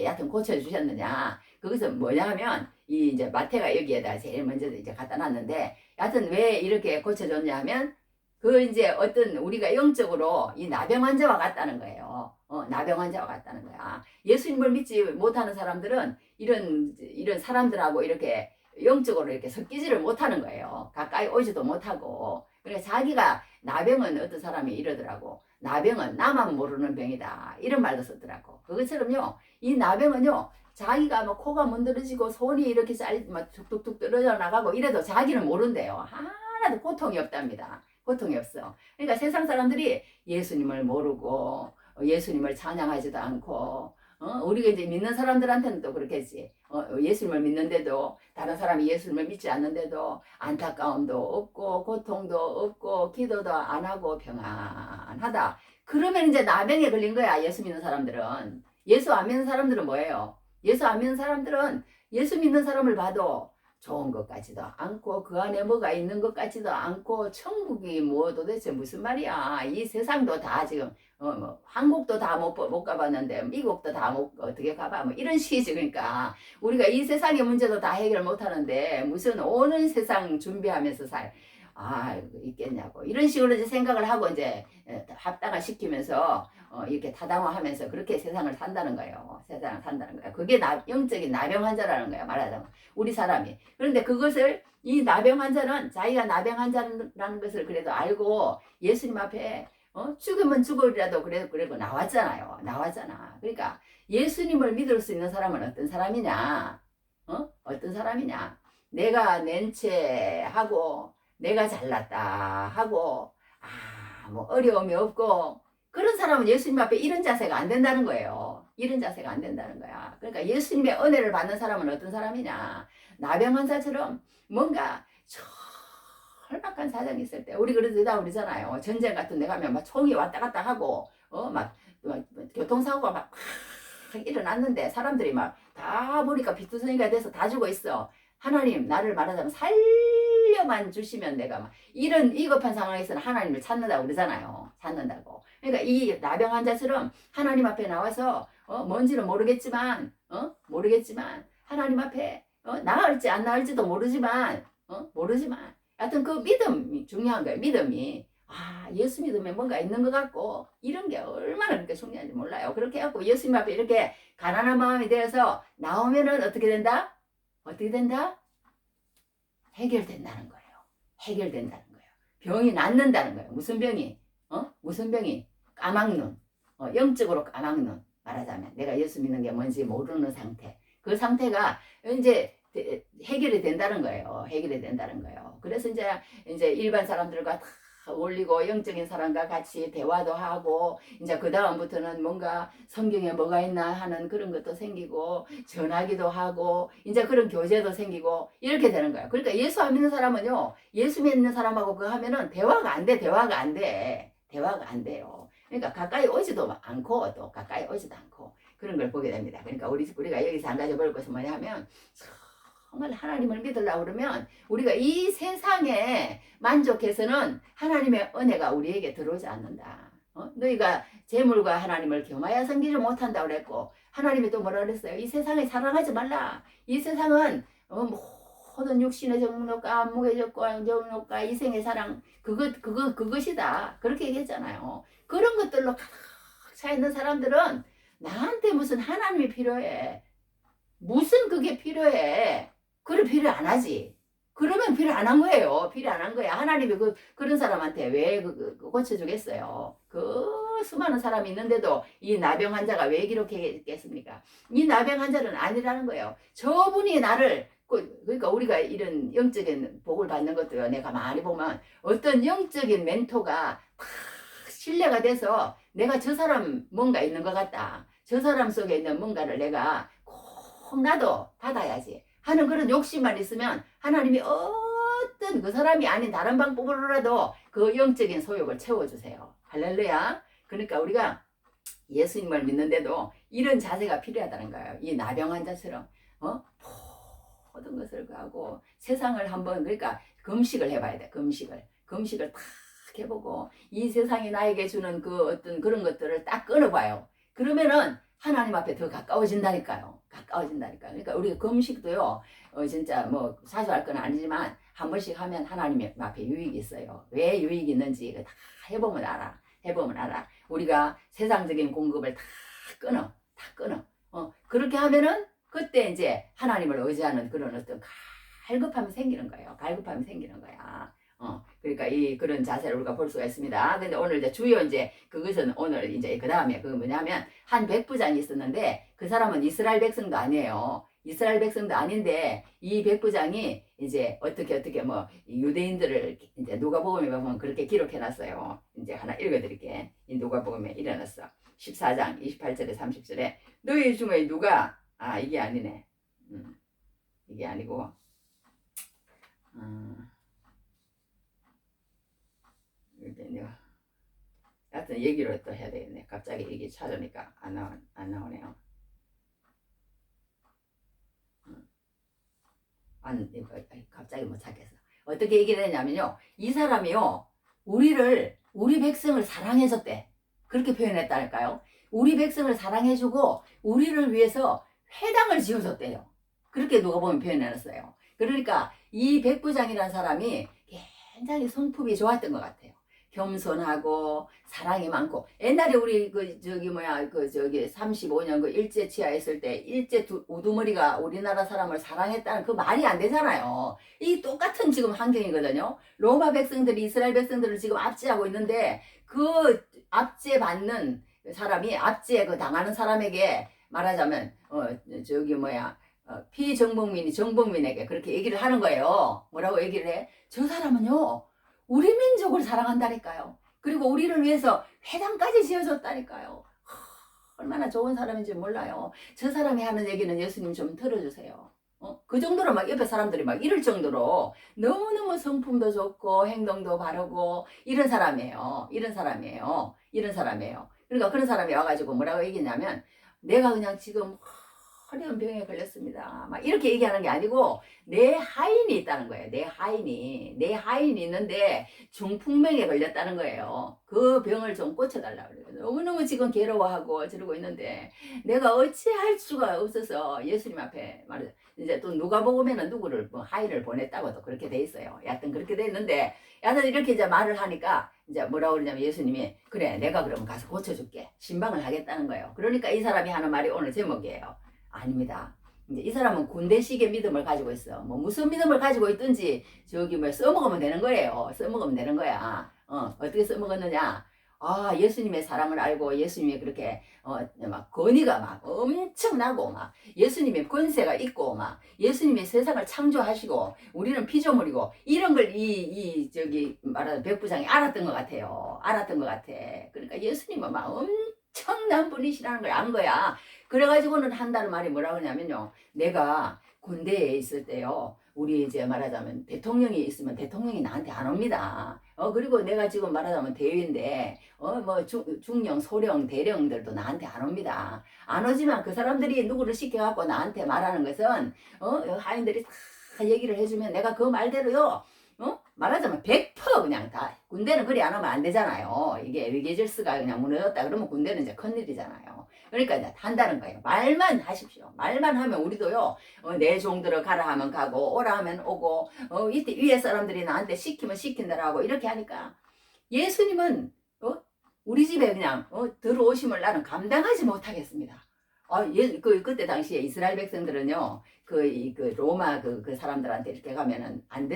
여하튼 고쳐주셨느냐. 그것은 뭐냐 하면 이제 마태가 여기에다 제일 먼저 이제 갖다 놨는데 여하튼 왜 이렇게 고쳐줬냐 하면 그 이제 어떤 우리가 영적으로 이 나병 환자와 같다는 거예요. 나병 환자와 같다는 거야. 예수님을 믿지 못하는 사람들은 이런 사람들하고 이렇게 영적으로 이렇게 섞이지를 못하는 거예요. 가까이 오지도 못하고. 그러니까 자기가 나병은 어떤 사람이 이러더라고. 나병은 나만 모르는 병이다. 이런 말도 썼더라고. 그것처럼요. 이 나병은요. 자기가 뭐 코가 문드러지고 손이 이렇게 막 툭툭툭 떨어져 나가고 이래도 자기는 모른대요. 하나도 고통이 없답니다. 고통이 없어. 그러니까 세상 사람들이 예수님을 모르고 예수님을 찬양하지도 않고 우리가 이제 믿는 사람들한테는 또 그렇겠지. 예수님을 믿는데도 다른 사람이 예수님을 믿지 않는데도 안타까움도 없고 고통도 없고 기도도 안 하고 평안하다. 그러면 이제 나병에 걸린 거야. 예수 믿는 사람들은. 예수 안 믿는 사람들은 뭐예요? 예수 안 믿는 사람들은 예수 믿는 사람을 봐도 좋은 것 같지도 않고 그 안에 뭐가 있는 것 같지도 않고 천국이 뭐 도대체 무슨 말이야. 이 세상도 다 지금 뭐 한국도 다 못 가봤는데 미국도 다 어떻게 가봐 뭐 이런 식이지. 그러니까 우리가 이 세상의 문제도 다 해결 못 하는데 무슨 오는 세상 준비하면서 있겠냐고 이런 식으로 이제 생각을 하고 이제 합당을 시키면서 이렇게 타당화하면서 그렇게 세상을 산다는 거예요. 세상을 산다는 거예요. 그게 영적인 나병 환자라는 거예요. 말하자면 우리 사람이. 그런데 그것을 이 나병 환자는 자기가 나병 환자라는 것을 그래도 알고 예수님 앞에 죽으면 죽으리라도 그래도 나왔잖아요. 나왔잖아. 그러니까 예수님을 믿을 수 있는 사람은 어떤 사람이냐? 어떤 사람이냐? 내가 nen체하고 내가 잘났다 하고 뭐 어려움이 없고 그런 사람은 예수님 앞에 이런 자세가 안 된다는 거예요. 이런 자세가 안 된다는 거야. 그러니까 예수님의 은혜를 받는 사람은 어떤 사람이냐? 나병 환자처럼 뭔가 절박한 사정이 있을 때 우리 그러잖아요. 전쟁 같은 데 가면 막 총이 왔다 갔다 하고 막 교통사고가 막 일어났는데 사람들이 막 다 보니까 비투성이가 돼서 다 죽어 있어. 하나님 나를 말하자면 살려만 주시면 내가 막 이런 위급한 상황에서는 하나님을 찾는다고 그러잖아요. 찾는다고. 그러니까 이 나병 환자처럼 하나님 앞에 나와서 뭔지는 모르겠지만 하나님 앞에 나을지 안 나을지도 모르지만 하여튼 그 믿음이 중요한 거예요. 믿음이 예수 믿으면 뭔가 있는 것 같고 이런 게 얼마나 그렇게 중요한지 몰라요. 그렇게 해갖고 예수님 앞에 이렇게 가난한 마음이 되어서 나오면은 어떻게 된다? 어떻게 된다? 해결된다는 거예요. 해결된다는 거예요. 병이 낫는다는 거예요. 무슨 병이? 무슨 병이? 까막눈. 영적으로 까막눈. 말하자면 내가 예수 믿는 게 뭔지 모르는 상태. 그 상태가 이제 해결이 된다는 거예요. 해결이 된다는 거예요. 그래서 이제 일반 사람들과 다 어울리고 영적인 사람과 같이 대화도 하고 이제 그 다음부터는 뭔가 성경에 뭐가 있나 하는 그런 것도 생기고 전하기도 하고 이제 그런 교제도 생기고 이렇게 되는 거예요. 그러니까 예수 안 믿는 사람은요, 예수 믿는 사람하고 그거 하면은 대화가 안 돼요. 그러니까 가까이 오지도 않고 또 가까이 오지도 않고 그런 걸 보게 됩니다. 그러니까 우리가 여기서 한 가지 볼 것은 뭐냐면 정말 하나님을 믿으려고 그러면 우리가 이 세상에 만족해서는 하나님의 은혜가 우리에게 들어오지 않는다. 너희가 재물과 하나님을 겸하여 섬기지 못한다고 그랬고 그랬고 또 뭐라 그랬어요? 이 세상에 사랑하지 말라. 이 세상은 모든 육신의 정욕과 안목의 정욕과 이생의 사랑 그것이다. 그렇게 얘기했잖아요. 그런 것들로 가득 차 있는 사람들은 나한테 무슨 하나님이 필요해. 무슨 그게 필요해. 그걸 필요 안 하지. 그러면 필요 안 한 거예요. 필요 안 한 거야. 하나님이 그런 사람한테 왜 고쳐주겠어요. 그 수많은 사람이 있는데도 이 나병 환자가 왜 기록했겠습니까? 이 나병 환자는 아니라는 거예요. 저분이 나를 그러니까 우리가 이런 영적인 복을 받는 것도요. 내가 많이 보면 어떤 영적인 멘토가 탁 신뢰가 돼서 내가 저 사람 뭔가 있는 것 같다. 저 사람 속에 있는 뭔가를 내가 꼭 나도 받아야지 하는 그런 욕심만 있으면 하나님이 어떤 그 사람이 아닌 다른 방법으로라도 그 영적인 소욕을 채워주세요. 할렐루야. 그러니까 우리가 예수님을 믿는데도 이런 자세가 필요하다는 거예요. 이 나병 환자처럼 모든 것을 하고 세상을 한번 그러니까 금식을 해봐야 돼. 금식을 탁 해보고 이 세상이 나에게 주는 그 어떤 그런 것들을 딱 끊어봐요. 그러면은 하나님 앞에 더 가까워진다니까요. 그러니까 우리 금식도요. 진짜 뭐 사소할 건 아니지만 한 번씩 하면 하나님 앞에 유익이 있어요. 왜 유익이 있는지 다 해보면 알아. 우리가 세상적인 공급을 다 끊어. 그렇게 하면은 그때 이제 하나님을 의지하는 그런 어떤 갈급함이 생기는 거예요. 그러니까 그런 자세를 우리가 볼 수가 있습니다. 근데 오늘 이제 주요 이제 그것은 오늘 이제 그 다음에 그 뭐냐면 한 백부장이 있었는데 그 사람은 이스라엘 백성도 아니에요. 이스라엘 백성도 아닌데 이 백부장이 이제 어떻게 뭐 유대인들을 이제 누가복음에 보면 그렇게 기록해 놨어요. 이제 하나 읽어드릴게. 이 누가복음에 일어났어. 14장 28절에 30절에 너희 중에 누가 이게 아니네. 이게 아니고 하여튼 얘기를 또 해야 되겠네. 갑자기 얘기 찾으니까 안 나오네요. 갑자기 못 찾겠어. 어떻게 얘기를 했냐면요. 이 사람이요. 우리 백성을 사랑해줬대. 그렇게 표현했다니까요. 우리 백성을 사랑해주고 우리를 위해서 회당을 지어줬대요. 그렇게 누가 보면 표현해놨어요. 그러니까 이 백부장이라는 사람이 굉장히 성품이 좋았던 것 같아요. 겸손하고 사랑이 많고 옛날에 우리 35년 그 일제 치하했을 때 일제 우두머리가 우리나라 사람을 사랑했다는 그 말이 안 되잖아요. 이 똑같은 지금 환경이거든요. 로마 백성들이 이스라엘 백성들을 지금 압제하고 있는데 그 압제받는 사람이 압제 그 당하는 사람에게 말하자면 피정복민이 정복민에게 그렇게 얘기를 하는 거예요. 뭐라고 얘기를 해? 저 사람은요 우리 민족을 사랑한다니까요. 그리고 우리를 위해서 회당까지 지어줬다니까요. 얼마나 좋은 사람인지 몰라요. 저 사람이 하는 얘기는 예수님 좀 들어주세요. 그 정도로 막 옆에 사람들이 막 이럴 정도로 너무너무 성품도 좋고 행동도 바르고 이런 사람이에요. 그러니까 그런 사람이 와가지고 뭐라고 얘기했냐면 내가 그냥 지금 화려한 병에 걸렸습니다. 막 이렇게 얘기하는 게 아니고 내 하인이 있다는 거예요. 내 하인이 있는데 중풍병에 걸렸다는 거예요. 그 병을 좀 고쳐달라고 그래요. 너무너무 지금 괴로워하고 저러고 있는데 내가 어찌할 수가 없어서 예수님 앞에 말해요. 이제 또 누가복음에는 누구를 뭐 하인을 보냈다고도 그렇게 돼 있어요. 여하튼 그렇게 돼 있는데 여하튼 이렇게 이제 말을 하니까 이제 뭐라고 그러냐면 예수님이 그래 내가 그러면 가서 고쳐줄게 신방을 하겠다는 거예요. 그러니까 이 사람이 하는 말이 오늘 제목이에요. 아닙니다. 이제 이 사람은 군대식의 믿음을 가지고 있어. 뭐 무슨 믿음을 가지고 있든지 뭐 써먹으면 되는 거예요. 써먹으면 되는 거야. 어떻게 써먹었느냐? 예수님의 사랑을 알고 예수님이 그렇게 막 권위가 막 엄청나고 막 예수님의 권세가 있고 막 예수님이 세상을 창조하시고 우리는 피조물이고 이런 걸 말하는 백부장이 알았던 것 같아요. 그러니까 예수님은 막 엄청난 분이시라는 걸 안 거야. 그래가지고는 한다는 말이 뭐라고 하냐면요. 내가 군대에 있을 때요. 우리 이제 말하자면 대통령이 있으면 대통령이 나한테 안 옵니다. 그리고 내가 지금 말하자면 대위인데 뭐 중령, 소령, 대령들도 나한테 안 옵니다. 안 오지만 그 사람들이 누구를 시켜갖고 나한테 말하는 것은 하인들이 다 얘기를 해주면 내가 그 말대로요. 말하자면 100% 그냥 다 군대는 그리 안 하면 안 되잖아요. 이게 위계질서가 그냥 무너졌다 그러면 군대는 이제 큰일이잖아요. 그러니까 이제 한다는 거예요. 말만 하십시오. 말만 하면 우리도요. 내 종들을 가라 하면 가고 오라 하면 오고 이때 위에 사람들이 나한테 시키면 시킨다라고 이렇게 하니까 예수님은 우리 집에 그냥 들어오심을 나는 감당하지 못하겠습니다. 그때 당시에 이스라엘 백성들은요, 그 로마 그 사람들한테 이렇게 가면은 안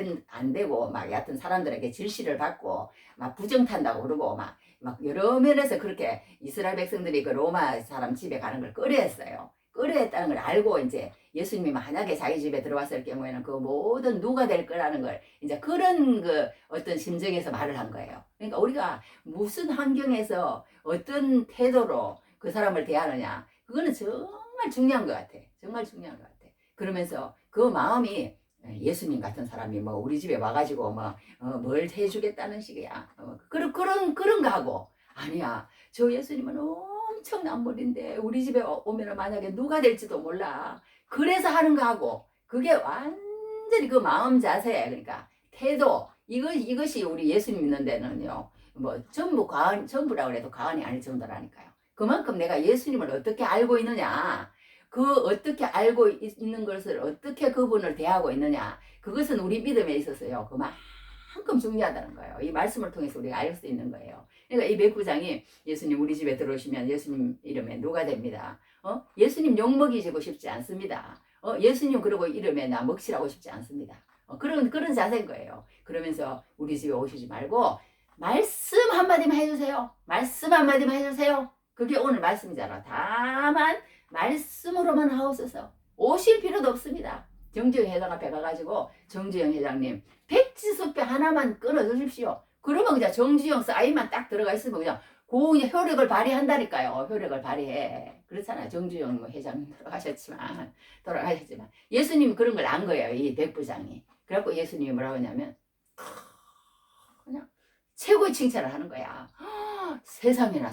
되고, 막, 여하튼 사람들에게 질시를 받고, 막 부정탄다고 그러고, 막 여러 면에서 그렇게 이스라엘 백성들이 그 로마 사람 집에 가는 걸 꺼려했어요. 꺼려했다는 걸 알고, 이제 예수님이 만약에 자기 집에 들어왔을 경우에는 그 모든 누가 될 거라는 걸, 이제 그런 어떤 심정에서 말을 한 거예요. 그러니까 우리가 무슨 환경에서 어떤 태도로 그 사람을 대하느냐, 그거는 정말 중요한 것 같아. 정말 중요한 것 같아. 그러면서 그 마음이 예수님 같은 사람이 뭐 우리 집에 와가지고 뭐 뭘 해주겠다는 식이야. 그런 거 하고 아니야. 저 예수님은 엄청난 분인데 우리 집에 오면 만약에 누가 될지도 몰라. 그래서 하는 거 하고 그게 완전히 그 마음 자세 그러니까 태도 이것이 우리 예수님 믿는 데는요. 뭐 전부라고 해도 과언이 아닐 정도라니까요. 그만큼 내가 예수님을 어떻게 알고 있느냐. 그 어떻게 알고 있는 것을 어떻게 그분을 대하고 있느냐. 그것은 우리 믿음에 있어서요. 그만큼 중요하다는 거예요. 이 말씀을 통해서 우리가 알 수 있는 거예요. 그러니까 이 백부장이 예수님 우리 집에 들어오시면 예수님 이름에 누가 됩니다. 예수님 욕 먹이시고 싶지 않습니다. 예수님 그러고 이름에 나 먹칠하고 싶지 않습니다. 그런 자세인 거예요. 그러면서 우리 집에 오시지 말고 말씀 한마디만 해주세요. 말씀 한마디만 해주세요. 그게 오늘 말씀이잖아. 다만 말씀으로만 하옵소서. 오실 필요도 없습니다. 정주영 회장 앞에 가가지고 정주영 회장님 백지수표 하나만 끊어주십시오. 그러면 그냥 정주영 사인만 딱 들어가 있으면 그냥 그냥 효력을 발휘한다니까요. 효력을 발휘해. 그렇잖아요. 정주영 회장님 돌아가셨지만 예수님 그런 걸 안 거예요. 이 백부장이. 그래갖고 예수님이 뭐라고 하냐면 그냥 최고의 칭찬을 하는 거야. 세상에나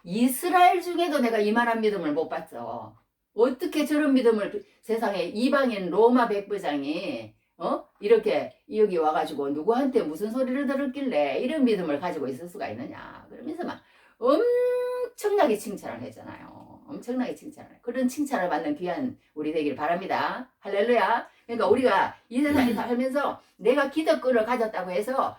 이스라엘 중에도 내가 이만한 믿음을 못 봤어. 어떻게 저런 믿음을 세상에 이방인 로마 백부장이 이렇게 여기 와가지고 누구한테 무슨 소리를 들었길래 이런 믿음을 가지고 있을 수가 있느냐. 그러면서 막 엄청나게 칭찬을 했잖아요. 엄청나게 칭찬을. 그런 칭찬을 받는 귀한 우리 되길 바랍니다. 할렐루야. 그러니까 우리가 이 세상에 살면서 내가 기득권을 가졌다고 해서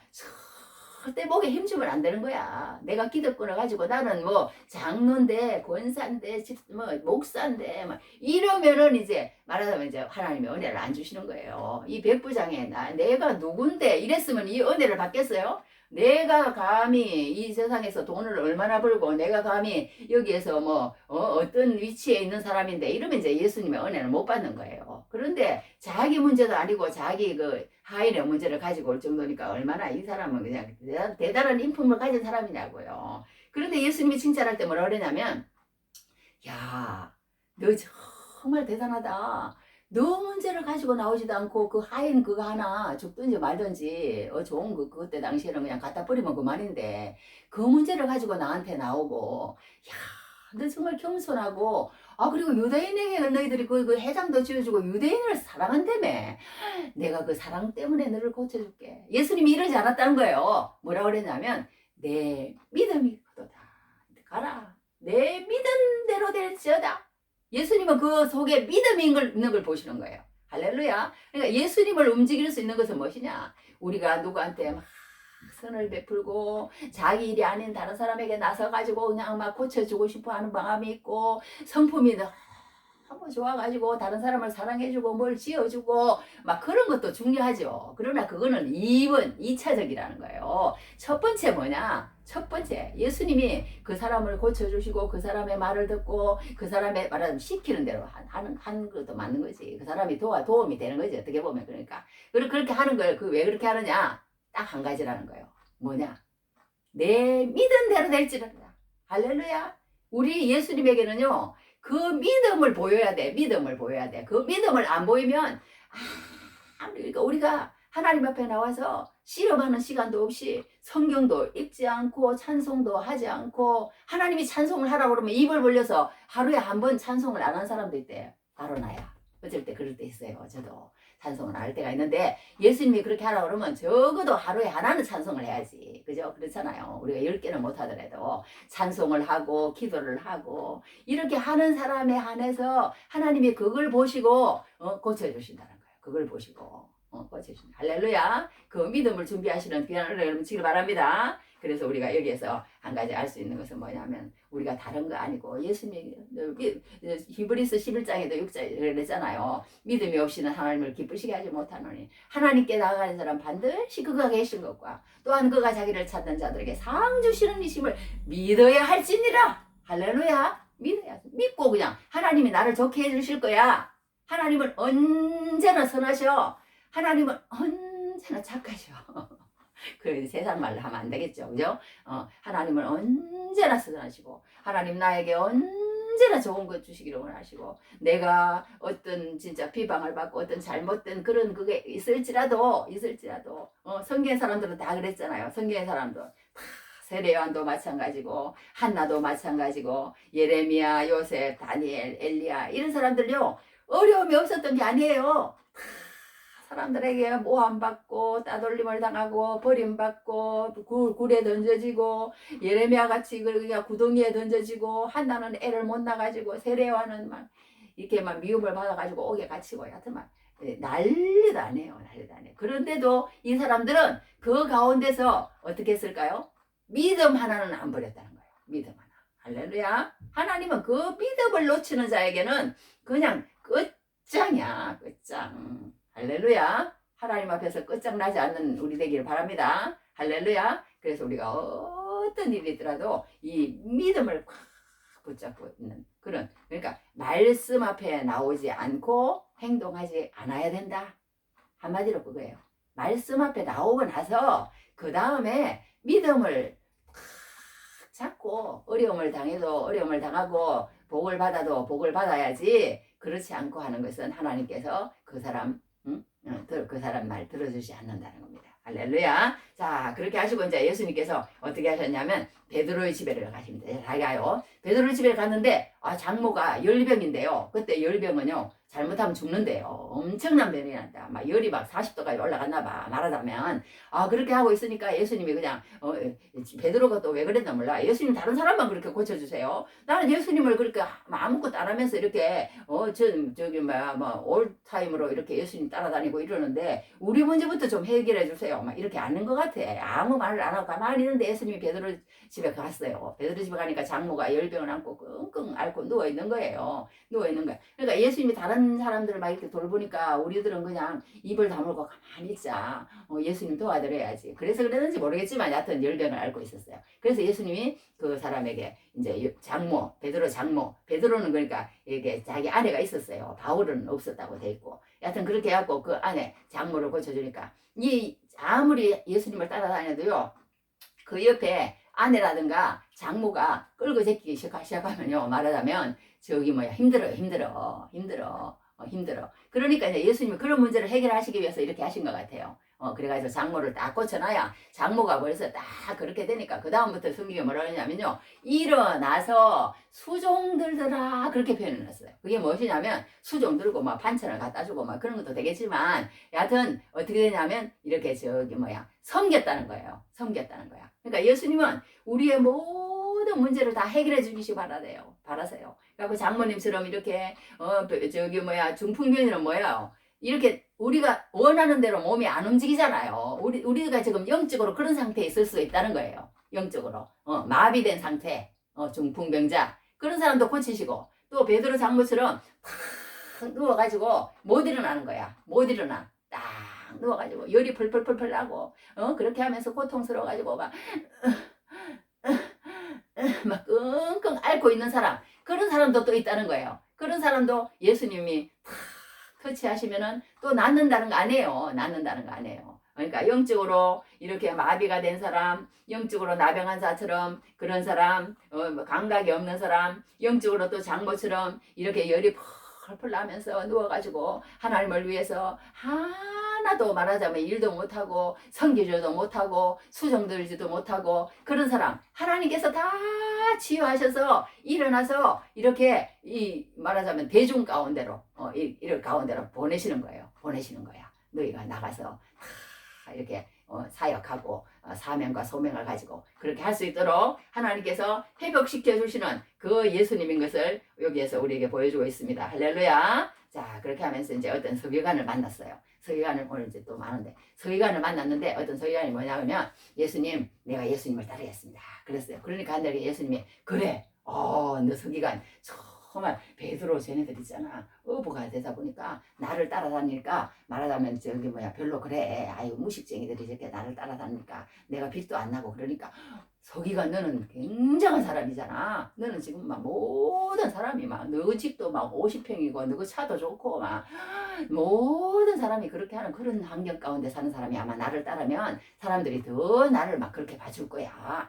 절대 목에 힘주면 안 되는 거야. 내가 기득권을 가지고 나는 뭐 장로인데 권사인데 뭐 목사인데 막 이러면은 이제 말하자면 이제 하나님의 은혜를 안 주시는 거예요. 이 백부장에 내가 누군데 이랬으면 이 은혜를 받겠어요? 내가 감히 이 세상에서 돈을 얼마나 벌고 내가 감히 여기에서 뭐 어떤 위치에 있는 사람인데 이러면 이제 예수님의 은혜를 못 받는 거예요. 그런데 자기 문제도 아니고 자기 그 하인의 문제를 가지고 올 정도니까 얼마나 이 사람은 그냥 대단한 인품을 가진 사람이냐고요. 그런데 예수님이 칭찬할 때 뭐라 그러냐면 야, 너 정말 대단하다. 너 문제를 가지고 나오지도 않고 그 하인 그거 하나 죽든지 말든지 좋은 그때 당시에는 그냥 갖다 버리면 그만인데 그 문제를 가지고 나한테 나오고 야, 너 정말 겸손하고 그리고 유대인에게 너희들이 그 회장도 지어주고 유대인을 사랑한다며. 내가 그 사랑 때문에 너를 고쳐줄게. 예수님이 이러지 않았다는 거예요. 뭐라 그랬냐면 내 믿음이 그도다. 가라. 내 믿음대로 될지어다. 예수님은 그 속에 믿음이 있는 걸 보시는 거예요. 할렐루야. 그러니까 예수님을 움직일 수 있는 것은 무엇이냐? 우리가 누구한테 막 선을 베풀고 자기 일이 아닌 다른 사람에게 나서가지고 그냥 막 고쳐주고 싶어 하는 마음이 있고 성품이 너무 좋아가지고 다른 사람을 사랑해주고 뭘 지어주고 막 그런 것도 중요하죠. 그러나 그거는 2차적이라는 거예요. 첫 번째 뭐냐? 첫 번째 예수님이 그 사람을 고쳐주시고 그 사람의 말을 듣고 그 사람의 말을 시키는 대로 하는 것도 맞는 거지. 그 사람이 도움이 되는 거지. 어떻게 보면 그러니까 그렇게 하는 걸 왜 그렇게 하느냐? 딱 한 가지라는 거예요. 뭐냐? 내 믿음대로 될지라. 할렐루야. 우리 예수님에게는요. 그 믿음을 보여야 돼. 믿음을 보여야 돼. 그 믿음을 안 보이면 그러니까 우리가 하나님 앞에 나와서 씨름하는 시간도 없이 성경도 읽지 않고 찬송도 하지 않고 하나님이 찬송을 하라고 그러면 입을 벌려서 하루에 한 번 찬송을 안 한 사람도 있대요. 바로 나야. 어쩔 때 그럴 때 있어요. 저도 찬송을 안 할 때가 있는데 예수님이 그렇게 하라고 그러면 적어도 하루에 하나는 찬송을 해야지. 그죠? 그렇잖아요. 우리가 10개는 못 하더라도 찬송을 하고 기도를 하고 이렇게 하는 사람에 한해서 하나님이 그걸 보시고 고쳐주신다는 거예요. 그걸 보시고 고쳐주신다. 할렐루야. 그 믿음을 준비하시는 귀한 은혜를 넘치길 바랍니다. 그래서 우리가 여기에서 한 가지 알 수 있는 것은 뭐냐면 우리가 다른 거 아니고 예수님이 히브리서 11장에도 6장에 그랬잖아요. 믿음이 없이는 하나님을 기쁘시게 하지 못하노니 하나님께 나아가는 사람 반드시 그가 계신 것과 또한 그가 자기를 찾는 자들에게 상 주시는 이심을 믿어야 할지니라. 할렐루야. 믿어야 믿고 그냥 하나님이 나를 좋게 해주실 거야. 하나님은 언제나 선하셔. 하나님은 언제나 착하셔. 그 세상 말로 하면 안 되겠죠. 그죠? 하나님은 언제나 선하시고 하나님 나에게 언제나 언제나 좋은 것 주시기를 원하시고, 내가 어떤 진짜 비방을 받고 어떤 잘못된 그런 그게 있을지라도 성경의 사람들은 다 그랬잖아요. 성경의 사람도 세례요한도 마찬가지고 한나도 마찬가지고 예레미야, 요셉, 다니엘, 엘리야 이런 사람들요 어려움이 없었던 게 아니에요. 사람들에게 모함받고 따돌림을 당하고 버림받고 굴에 던져지고 예레미야 같이 그냥 구덩이에 던져지고 한나는 애를 못 낳아가지고 세례요한은 막 이렇게 막 미움을 받아가지고 옥에 갇히고 하여튼 막 난리도 아니에요. 난리도 아니에요. 그런데도 이 사람들은 그 가운데서 어떻게 했을까요? 믿음 하나는 안 버렸다는 거예요. 믿음 하나. 할렐루야. 하나님은 그 믿음을 놓치는 자에게는 그냥 끝장이야. 끝장. 할렐루야. 하나님 앞에서 끝장나지 않는 우리 되기를 바랍니다. 할렐루야. 그래서 우리가 어떤 일이 있더라도 이 믿음을 꽉 붙잡고 있는 그런, 그러니까 말씀 앞에 나오지 않고 행동하지 않아야 된다. 한마디로 그거예요. 말씀 앞에 나오고 나서 그 다음에 믿음을 잡고 어려움을 당해도 어려움을 당하고 복을 받아도 복을 받아야지, 그렇지 않고 하는 것은 하나님께서 그 사람 그 사람 말 들어주지 않는다는 겁니다. 할렐루야. 자, 그렇게 하시고 이제 예수님께서 어떻게 하셨냐면 베드로의 집에를 가십니다. 잘 가요. 베드로의 집에 갔는데 장모가 열병인데요. 그때 열병은요 잘못하면 죽는데요. 엄청난 병이 난다. 막 열이 막 40도까지 올라갔나 봐. 말하자면 그렇게 하고 있으니까 예수님이 그냥 베드로가 또 왜 그랬나 몰라. 예수님 다른 사람만 그렇게 고쳐주세요. 나는 예수님을 그렇게 아무것도 안 하면서 이렇게 저기 뭐 올타임으로 이렇게 예수님 따라다니고 이러는데 우리 문제부터 좀 해결해 주세요. 막 이렇게 아는 것 같아. 아무 말을 안 하고 가만히 있는데 예수님이 베드로 집에 갔어요. 베드로 집에 가니까 장모가 열병을 안고 끙끙 앓고 누워 있는 거예요. 누워 있는 거야. 그러니까 예수님이 다른 사람들을 막 이렇게 돌보니까 우리들은 그냥 입을 다물고 가만히 있자. 예수님 도와드려야지. 그래서 그랬는지 모르겠지만 여하튼 열병을 앓고 있었어요. 그래서 예수님이 그 사람에게 이제 장모, 베드로 장모, 베드로는 그러니까 이게 자기 아내가 있었어요. 바울은 없었다고 돼 있고. 여하튼 그렇게 해갖고 그 아내 장모를 고쳐주니까 이 아무리 예수님을 따라다녀도요 그 옆에 아내라든가 장모가 끌고 제끼기 시작하면요 말하자면 저기 뭐야 힘들어. 그러니까 이제 예수님이 그런 문제를 해결하시기 위해서 이렇게 하신 것 같아요. 그래가지고 장모를 딱 고쳐놔야 장모가 벌써 딱 그렇게 되니까 그 다음부터 성경에 뭐라 그러냐면요 일어나서 수종 들더라 그렇게 표현을 했어요. 그게 무엇이냐면 수종 들고 막 반찬을 갖다 주고 막 그런 것도 되겠지만 여하튼 어떻게 되냐면 이렇게 저기 뭐야 섬겼다는 거예요. 섬겼다는 거야. 그러니까 예수님은 우리의 모든 문제를 다 해결해 주시기 바라세요. 그래갖고 장모님처럼 이렇게 저기 뭐야 중풍병이는 뭐야 이렇게 우리가 원하는 대로 몸이 안 움직이잖아요. 우리가 지금 영적으로 그런 상태에 있을 수 있다는 거예요. 영적으로 마비된 상태, 중풍병자 그런 사람도 고치시고 또 베드로 장모처럼 탁 누워가지고 못 일어나는 거야. 못 일어나. 딱 누워가지고 열이 펄펄펄펄 나고 그렇게 하면서 고통스러워가지고 막 끙끙 앓고 있는 사람 그런 사람도 또 있다는 거예요. 그런 사람도 예수님이 터치하시면은 또 낫는다는 거 아니에요. 낫는다는 거 아니에요. 그러니까 영적으로 이렇게 마비가 된 사람, 영적으로 나병한 자처럼 그런 사람, 감각이 없는 사람, 영적으로 또 장모처럼 이렇게 열이 펄펄 나면서 누워가지고 하나님을 위해서 하나도 말하자면 일도 못하고 성기질도 못하고 수정 들지도 못하고 그런 사람 하나님께서 다 치유하셔서 일어나서 이렇게 이 말하자면 대중 가운데로 이런 가운데로 보내시는 거예요. 보내시는 거야. 너희가 나가서 이렇게 사역하고 사명과 소명을 가지고 그렇게 할 수 있도록 하나님께서 회복시켜 주시는 그 예수님인 것을 여기에서 우리에게 보여주고 있습니다. 할렐루야. 자, 그렇게 하면서 이제 어떤 서기관을 만났어요. 서기관을 오늘 이제 또 많은데 서기관을 만났는데 어떤 서기관이 뭐냐면 예수님, 내가 예수님을 따르겠습니다. 그랬어요. 그러니까 하늘에 예수님이 그래, 너 서기관 정말 베드로 쟤네들 있잖아. 어부가 되다 보니까 나를 따라다니니까 말하자면 저기 뭐야 별로 그래. 아유 무식쟁이들이 이렇게 나를 따라다니니까 내가 빛도 안 나고 그러니까 서기가 너는 굉장한 사람이잖아. 너는 지금 막 모든 사람이 막 너 집도 막 50평이고 너 차도 좋고 막 모든 사람이 그렇게 하는 그런 환경 가운데 사는 사람이 아마 나를 따르면 사람들이 더 나를 막 그렇게 봐줄 거야.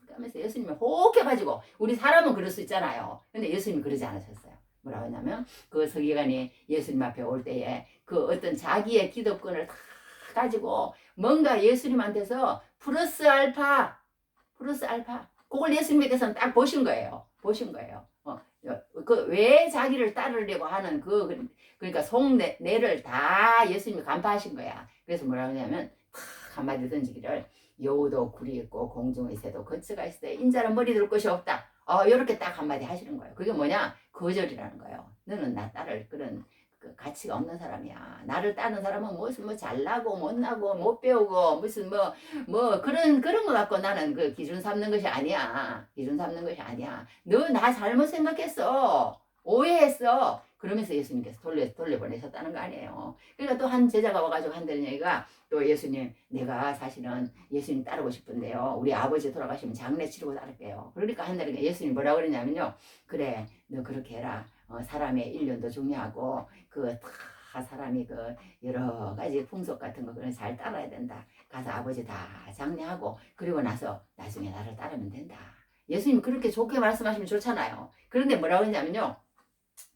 그러면서 예수님이 혹해가지고 우리 사람은 그럴 수 있잖아요. 근데 예수님이 그러지 않으셨어요. 뭐라고 했냐면 그 서기관이 예수님 앞에 올 때에 그 어떤 자기의 기득권을 다 가지고 뭔가 예수님한테서 플러스 알파 그걸 예수님께서는 딱 보신 거예요. 보신 거예요. 그 왜 자기를 따르려고 하는 그러니까 속내를 다 예수님이 간파하신 거야. 그래서 뭐라고 하냐면 탁 한마디 던지기를 여우도 굴이 있고 공중의 새도 거처가 있을 때 인자는 머리 둘 것이 없다. 이렇게 딱 한마디 하시는 거예요. 그게 뭐냐? 거절이라는 거예요. 너는 나 따를 그런 그 가치가 없는 사람이야. 나를 따르는 사람은 무슨 뭐 잘나고 못나고 못 배우고 무슨 뭐 그런 거 갖고 나는 그 기준 삼는 것이 아니야. 기준 삼는 것이 아니야. 너 나 잘못 생각했어. 오해했어. 그러면서 예수님께서 돌려보내셨다는 거 아니에요. 그러니까 또 한 제자가 와가지고 한다는 얘기가 또 예수님 내가 사실은 예수님 따르고 싶은데요. 우리 아버지 돌아가시면 장례 치르고 따를게요. 그러니까 한다는 게 예수님 뭐라고 그러냐면요. 그래 너 그렇게 해라. 사람의 일륜도 중요하고 다 사람이 그 여러 가지 풍속 같은 거 그런 잘 따라야 된다. 가서 아버지 다 장례하고 그리고 나서 나중에 나를 따르면 된다. 예수님 그렇게 좋게 말씀하시면 좋잖아요. 그런데 뭐라고 했냐면요.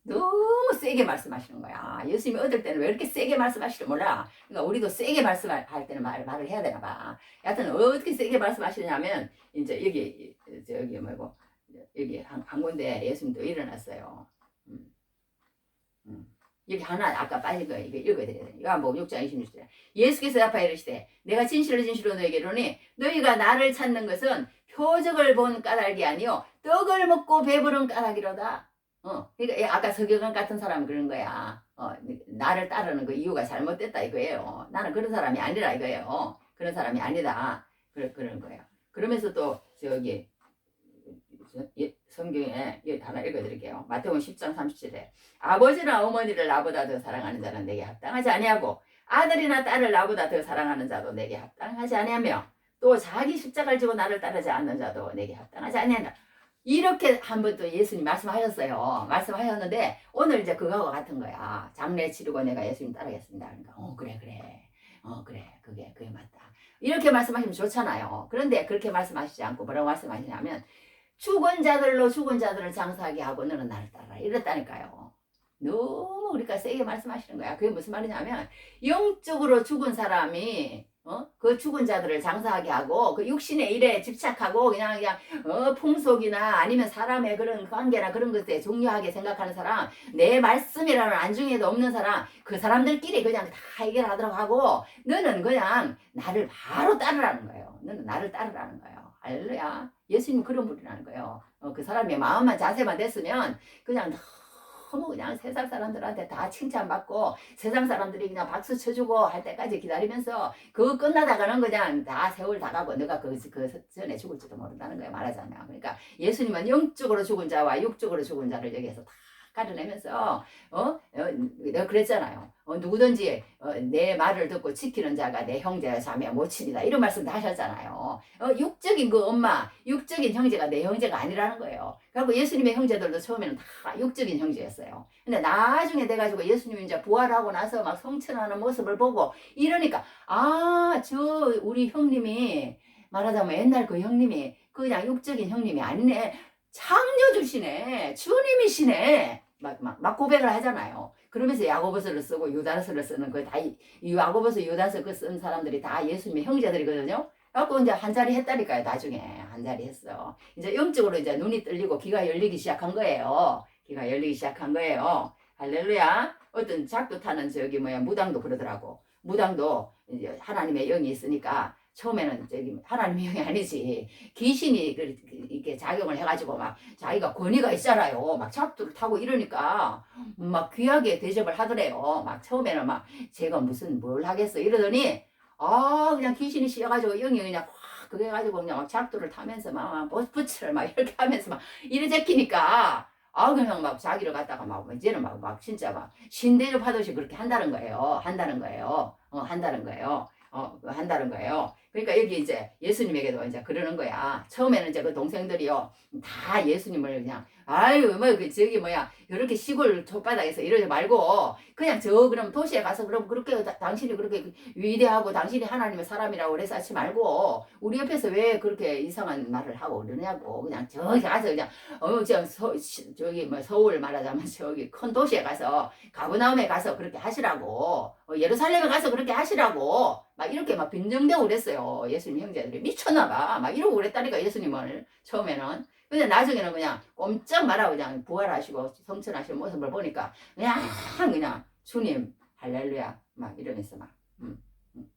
너무 세게 말씀하시는 거야. 예수님이 얻을 때는 왜 이렇게 세게 말씀하시는지 몰라. 그러니까 우리도 세게 말씀할 때는 말을 해야 되나 봐. 여하튼 어떻게 세게 말씀하시냐면 이제 여기 뭐고 여기 한 군데 예수님도 일어났어요. 여기 하나 아까 빠진 거 이거 읽어드려야 돼. 요한복음 6장 26절. 예수께서 대답하여 이르시되 내가 진실로 너에게 이르노니 너희가 나를 찾는 것은 표적을 본 까닭이 아니요 떡을 먹고 배부른 까닭이로다. 그러니까 아까 서기관 같은 사람은 그런 거야. 나를 따르는 그 이유가 잘못됐다 이거예요. 나는 그런 사람이 아니라 이거예요. 그런 사람이 아니다. 그런 거예요. 그러면서 또 저기 성경에 하나 읽어드릴게요. 마태복음 10장 37에 아버지나 어머니를 나보다 더 사랑하는 자는 내게 합당하지 아니하고 아들이나 딸을 나보다 더 사랑하는 자도 내게 합당하지 아니하며 또 자기 십자가를 지고 나를 따르지 않는 자도 내게 합당하지 아니한다. 이렇게 한 번 또 예수님 말씀하셨어요. 말씀하셨는데 오늘 이제 그거와 같은 거야. 장례 치르고 내가 예수님 따르겠습니다. 그러니까 그래 그게 맞다. 이렇게 말씀하시면 좋잖아요. 그런데 그렇게 말씀하시지 않고 뭐라고 말씀하시냐면 죽은 자들을 장사하게 하고 너는 나를 따라 이랬다니까요. 너무 우리가 세게 말씀하시는 거야. 그게 무슨 말이냐면 영적으로 죽은 사람이 그 죽은 자들을 장사하게 하고 그 육신의 일에 집착하고 그냥 풍속이나 아니면 사람의 그런 관계나 그런 것에 중요하게 생각하는 사람, 내 말씀이라는 안중에도 없는 사람, 그 사람들끼리 그냥 다 해결하도록 하고 너는 그냥 나를 바로 따르라는 거예요. 너는 나를 따르라는 거예요. 할렐루야. 예수님은 그런 분이라는 거예요. 그 사람의 마음만 자세만 됐으면 그냥 너무 그냥 세상 사람들한테 다 칭찬받고 세상 사람들이 그냥 박수 쳐주고 할 때까지 기다리면서 그거 끝나다가는 그냥 다 세월 다 가고 너가 그 전에 죽을지도 모른다는 거예요. 말하자면. 그러니까 예수님은 영적으로 죽은 자와 육적으로 죽은 자를 여기에서 다 가려내면서 내가 그랬잖아요. 누구든지 내 말을 듣고 지키는 자가 내 형제야 자매야 모친이다 이런 말씀도 하셨잖아요. 육적인 그 엄마 육적인 형제가 내 형제가 아니라는 거예요. 그리고 예수님의 형제들도 처음에는 다 육적인 형제였어요. 근데 나중에 돼가지고 예수님이 이제 부활하고 나서 막 성천하는 모습을 보고 이러니까 저 우리 형님이 말하자면 옛날 그 형님이 그냥 육적인 형님이 아니네. 창조주시네. 주님이시네. 막 고백을 하잖아요. 그러면서 야고보서를 쓰고 유다서를 쓰는 그 다 이 야고보서 유다서 그 쓴 사람들이 다 예수님의 형제들이거든요. 그래갖고 이제 한 자리 했다니까요. 나중에 한 자리 했어. 이제 영적으로 이제 눈이 뜰리고 귀가 열리기 시작한 거예요. 귀가 열리기 시작한 거예요. 할렐루야. 어떤 작두 타는 무당도 그러더라고. 무당도 이제 하나님의 영이 있으니까 처음에는 하나님의 영이 아니지 귀신이 이렇게 작용을 해가지고 막 자기가 권위가 있잖아요. 막 작두를 타고 이러니까 막 귀하게 대접을 하더래요. 막 처음에는 막 제가 무슨 뭘 하겠어 이러더니 그냥 귀신이 씌어가지고 영이 그냥 확 그게 가지고 그냥 막 작두를 타면서 막 부츠를 막 이렇게 하면서 막 이래 제끼니까 그냥 막 자기를 갖다가 막 이제는 막 진짜 막 신대접 하듯이 그렇게 한다는 거예요. 한다는 거예요. 한다는 거예요. 그러니까 여기 이제 예수님에게도 이제 그러는 거야. 처음에는 이제 그 동생들이요, 다 예수님을 그냥, 아유, 뭐, 저기 뭐야, 이렇게 시골 혓바닥에서 이러지 말고, 그냥 그럼 도시에 가서, 그럼 그렇게, 당신이 그렇게 위대하고, 당신이 하나님의 사람이라고 그래서 하지 말고, 우리 옆에서 왜 그렇게 이상한 말을 하고 그러냐고, 그냥 저기 가서 그냥, 저기 뭐 서울 말하자면 저기 큰 도시에 가서, 가버나움에 가서 그렇게 하시라고, 예루살렘에 가서 그렇게 하시라고, 막 이렇게 막 빈정대고 그랬어요. 예수님 형제들이. 미쳤나봐. 막 이러고 그랬다니까, 예수님을. 처음에는. 근데 나중에는 그냥 꼼짝 말하고 그냥 부활하시고 성천하시는 모습을 보니까 그냥 주님 할렐루야 막 이러면서 막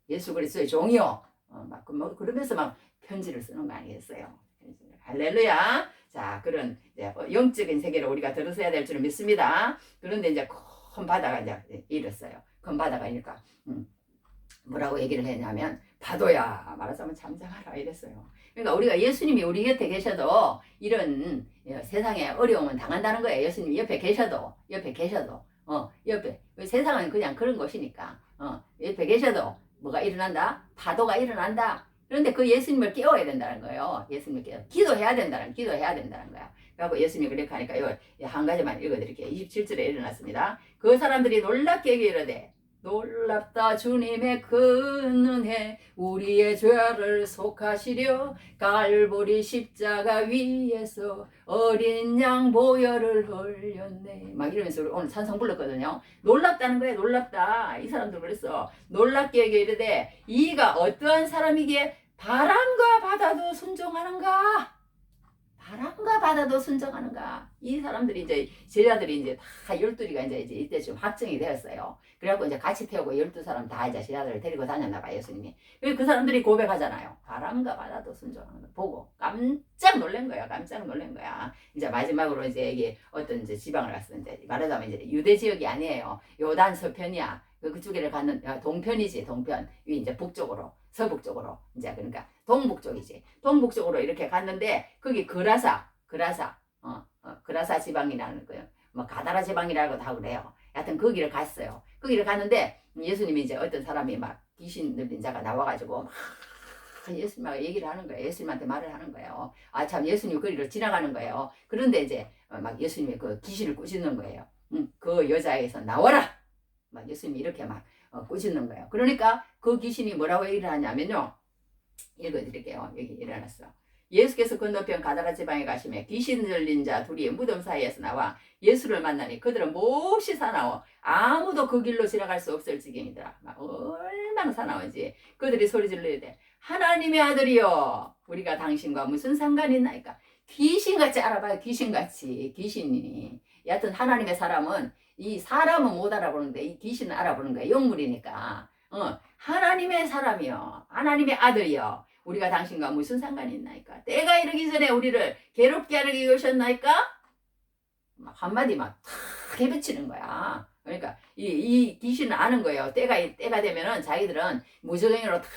예수 그리스도의 종이요 막 뭐 그러면서 막 편지를 쓰는 거 아니겠어요? 할렐루야. 자, 그런 이제 영적인 세계를 우리가 들어서야 될 줄을 믿습니다. 그런데 이제 큰 바다가 이제 일었어요. 큰 바다가니까 뭐라고 얘기를 했냐면 파도야 말하자면 잠잠하라 이랬어요. 그러니까 우리가 예수님이 우리 곁에 계셔도 이런 세상에 어려움은 당한다는 거예요. 예수님이 옆에 계셔도 옆에 세상은 그냥 그런 것이니까 옆에 계셔도 뭐가 일어난다? 파도가 일어난다. 그런데 그 예수님을 깨워야 된다는 거예요. 예수님을 기도해야 된다는 거야. 그래갖고 예수님이 그렇게 하니까 한 가지만 읽어드릴게요. 27절에 일어났습니다. 그 사람들이 놀랍게 이르되 놀랍다 주님의 큰 은혜 우리의 죄를 속하시려 갈보리 십자가 위에서 어린 양 보혈을 흘렸네 막 이러면서 오늘 찬송 불렀거든요. 놀랍다는 거예요. 놀랍다. 이 사람들 그랬어. 놀랍게 이르되 이가 어떠한 사람이기에 바람과 바다도 순종하는가? 바람과 바다도 순종하는가? 이 사람들이 이제 제자들이 이제 다 12리가 이제 이때쯤 확정이 되었어요. 그래갖고 이제 같이 태우고 12사람 다 이제 제자들을 데리고 다녔나 봐요, 예수님이. 그 사람들이 고백하잖아요. 바람과 바다도 순종하는 거 보고 깜짝 놀란 거야. 깜짝 놀란 거야. 이제 마지막으로 이제 이게 어떤 이제 지방을 갔어. 이제 말하자면 이제 유대 지역이 아니에요. 요단 서편이야. 그쪽에 가는 동편이지, 동편. 위 이제 북쪽으로. 서북쪽으로 이제 그러니까 동북쪽이지. 동북쪽으로 이렇게 갔는데 거기 그라사 지방이라는 거예요. 뭐 가다라 지방이라고도 하고 그래요. 하여튼 거기를 갔어요. 거기를 갔는데 예수님이 이제 어떤 사람이 막 귀신 들린 자가 나와가지고 막 예수님하고 얘기를 하는 거예요. 예수님한테 말을 하는 거예요. 아 참 예수님 거리를 지나가는 거예요. 그런데 이제 막 예수님이 그 귀신을 꾸짖는 거예요. 그 여자에게서 나와라. 막 예수님이 이렇게 막 꾸짖는 거예요. 그러니까 그 귀신이 뭐라고 얘기를 하냐면요. 읽어드릴게요. 여기 일어났어. 예수께서 건너편 가다라 지방에 가시며 귀신 들린 자 둘이 무덤 사이에서 나와 예수를 만나니 그들은 몹시 사나워 아무도 그 길로 지나갈 수 없을 지경이더라. 막 얼마나 사나운지 그들이 소리 지르되 하나님의 아들이여 우리가 당신과 무슨 상관이 있나이까. 귀신같이 알아봐요. 귀신이 여하튼 하나님의 사람은 이 사람은 못 알아보는데 이 귀신은 알아보는 거야. 영물이니까. 하나님의 사람이요. 하나님의 아들이요. 우리가 당신과 무슨 상관이 있나이까. 때가 이르기 전에 우리를 괴롭게 하려고 오셨나이까. 한마디 막 탁 해비치는 거야. 그러니까 이 귀신은 아는 거예요. 때가 되면은 자기들은 무저갱이로 탁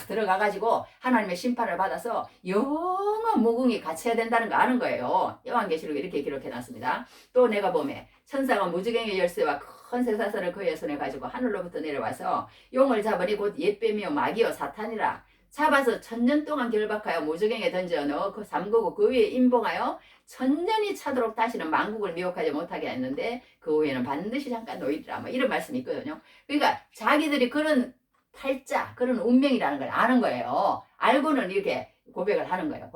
들어가가지고 하나님의 심판을 받아서 영원 무궁히 갇혀야 된다는 거 아는 거예요. 요한계시록에 이렇게 기록해놨습니다. 또 내가 보매 천사가 무지개의 열쇠와 큰 쇠사슬을 그의 손에 가지고 하늘로부터 내려와서 용을 잡으니 곧 옛뱀이요 마귀요 사탄이라 잡아서 1000년 동안 결박하여 무지개에 던져 넣어 잠그고 그 위에 임봉하여 1000년이 차도록 다시는 만국을 미혹하지 못하게 했는데 그 후에는 반드시 잠깐 놓이리라 뭐 이런 말씀이 있거든요. 그러니까 자기들이 그런 팔자 그런 운명이라는 걸 아는 거예요. 알고는 이렇게 고백을 하는 거예요.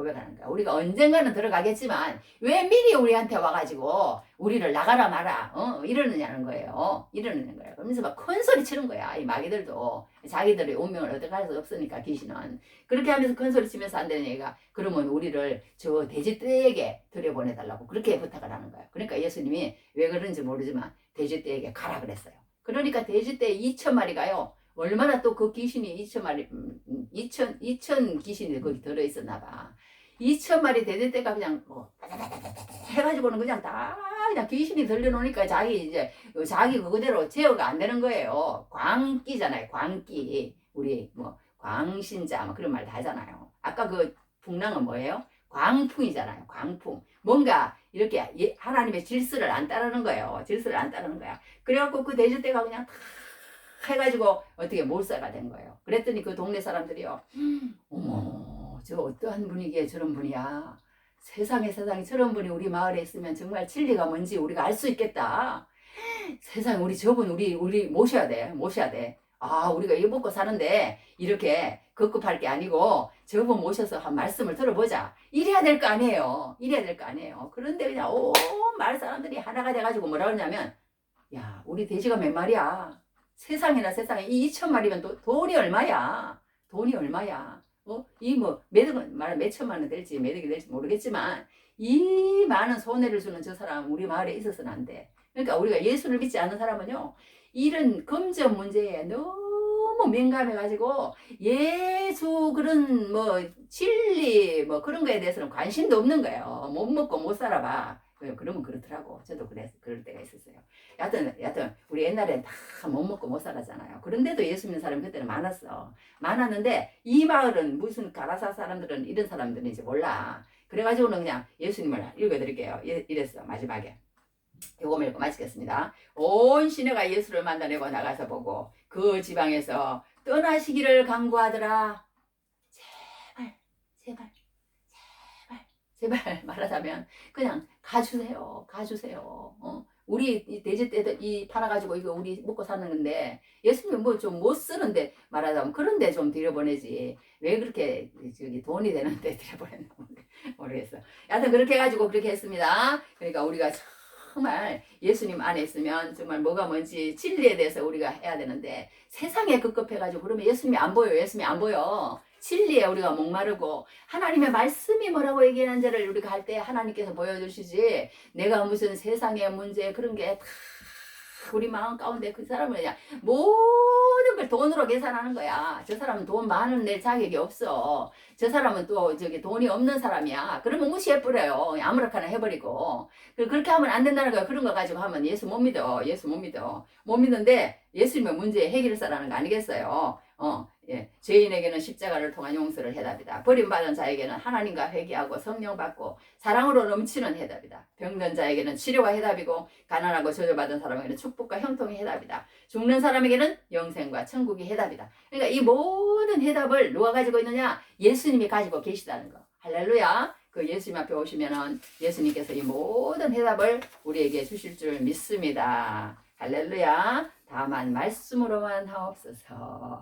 우리가 언젠가는 들어가겠지만 왜 미리 우리한테 와가지고 우리를 나가라 마라 이러느냐는 거예요. 그러면서 막 큰 소리 치는 거야. 이 마귀들도 자기들의 운명을 얻어갈 수 없으니까 귀신은 그렇게 하면서 큰 소리 치면서 안 되는 얘기가 그러면 우리를 저 돼지떼에게 들여보내달라고 그렇게 부탁을 하는 거예요. 그러니까 예수님이 왜 그런지 모르지만 돼지떼에게 가라 그랬어요. 그러니까 돼지떼 2000마리가요. 얼마나 또 그 귀신이 2000마리, 2000 귀신이 거기 들어있었나 봐. 2000마리 돼지떼가 그냥 해가지고는 그냥 다 그냥 귀신이 들려놓으니까 자기 그거대로 제어가 안 되는 거예요. 광기잖아요. 광기. 우리 뭐 광신자 뭐 그런 말 다 하잖아요. 아까 그 풍랑은 뭐예요? 광풍이잖아요. 광풍. 뭔가 이렇게 하나님의 질서를 안 따르는 거예요. 그래갖고 그 돼지떼가 그냥 해가지고 어떻게 몰사가 된 거예요. 그랬더니 그 동네 사람들이요. 어머, 저 어떠한 분위기에 저런 분이야. 세상에 저런 분이 우리 마을에 있으면 정말 진리가 뭔지 우리가 알 수 있겠다. 세상에 우리 저분 우리 모셔야 돼. 아, 우리가 이거 먹고 사는데 이렇게 급급할 게 아니고 저분 모셔서 한 말씀을 들어보자. 이래야 될 거 아니에요. 그런데 그냥 온 마을 사람들이 하나가 돼가지고 뭐라 그러냐면, 야, 우리 돼지가 몇 마리야? 세상에 이 2천 마리면 돈이 얼마야? 이 뭐 몇 천만 원 될지 매덕이 될지 모르겠지만 이 많은 손해를 주는 저 사람 우리 마을에 있어서는 안 돼. 그러니까 우리가 예수를 믿지 않는 사람은요, 이런 금전 문제에 너무 민감해가지고 예수 그런 뭐 진리 뭐 그런 거에 대해서는 관심도 없는 거예요. 못 먹고 못 살아봐. 그러면 그렇더라고. 저도 그럴 때가 있었어요. 여하튼 우리 옛날엔 다 못 먹고 못 살았잖아요. 그런데도 예수 믿는 사람이 그때는 많았는데 이 마을은 무슨 가라사 사람들은 이런 사람들인지 몰라. 그래가지고는 그냥 예수님을 읽어드릴게요. 이랬어 마지막에. 요거 읽고 마치겠습니다. 온 시내가 예수를 만나내고 나가서 보고 그 지방에서 떠나시기를 간구하더라. 제발 말하자면 그냥 가주세요. 우리 이 돼지 때도 이 팔아가지고 이거 우리 먹고 사는 건데 예수님 뭐 좀 못 쓰는데 말하자면 그런데 좀 들여보내지 왜 그렇게 저기 돈이 되는데 들여보냈나 모르겠어. 여하튼 그렇게 해가지고 그렇게 했습니다. 그러니까 우리가 정말 예수님 안에 있으면 정말 뭐가 뭔지 진리에 대해서 우리가 해야 되는데 세상에 급급해가지고 그러면 예수님이 안 보여. 진리에 우리가 목마르고 하나님의 말씀이 뭐라고 얘기하는지를 우리가 할 때 하나님께서 보여주시지 내가 무슨 세상의 문제 그런 게 다 우리 마음 가운데 그 사람은 그냥 모든 걸 돈으로 계산하는 거야. 저 사람은 돈 많은 낼 자격이 없어. 저 사람은 또 저기 돈이 없는 사람이야. 그러면 무시해버려요. 아무렇게나 해버리고. 그렇게 하면 안 된다는 거야. 그런 거 가지고 하면 예수 못 믿어. 못 믿는데 예수님의 문제 해결사라는 거 아니겠어요? 예. 죄인에게는 십자가를 통한 용서를 해답이다. 버림받은 자에게는 하나님과 회개하고 성령 받고 사랑으로 넘치는 해답이다. 병든 자에게는 치료가 해답이고 가난하고 저주받은 사람에게는 축복과 형통이 해답이다. 죽는 사람에게는 영생과 천국이 해답이다. 그러니까 이 모든 해답을 누가 가지고 있느냐? 예수님이 가지고 계시다는 거. 할렐루야. 그 예수님 앞에 오시면은 예수님께서 이 모든 해답을 우리에게 주실 줄 믿습니다. 할렐루야. 다만 말씀으로만 하옵소서.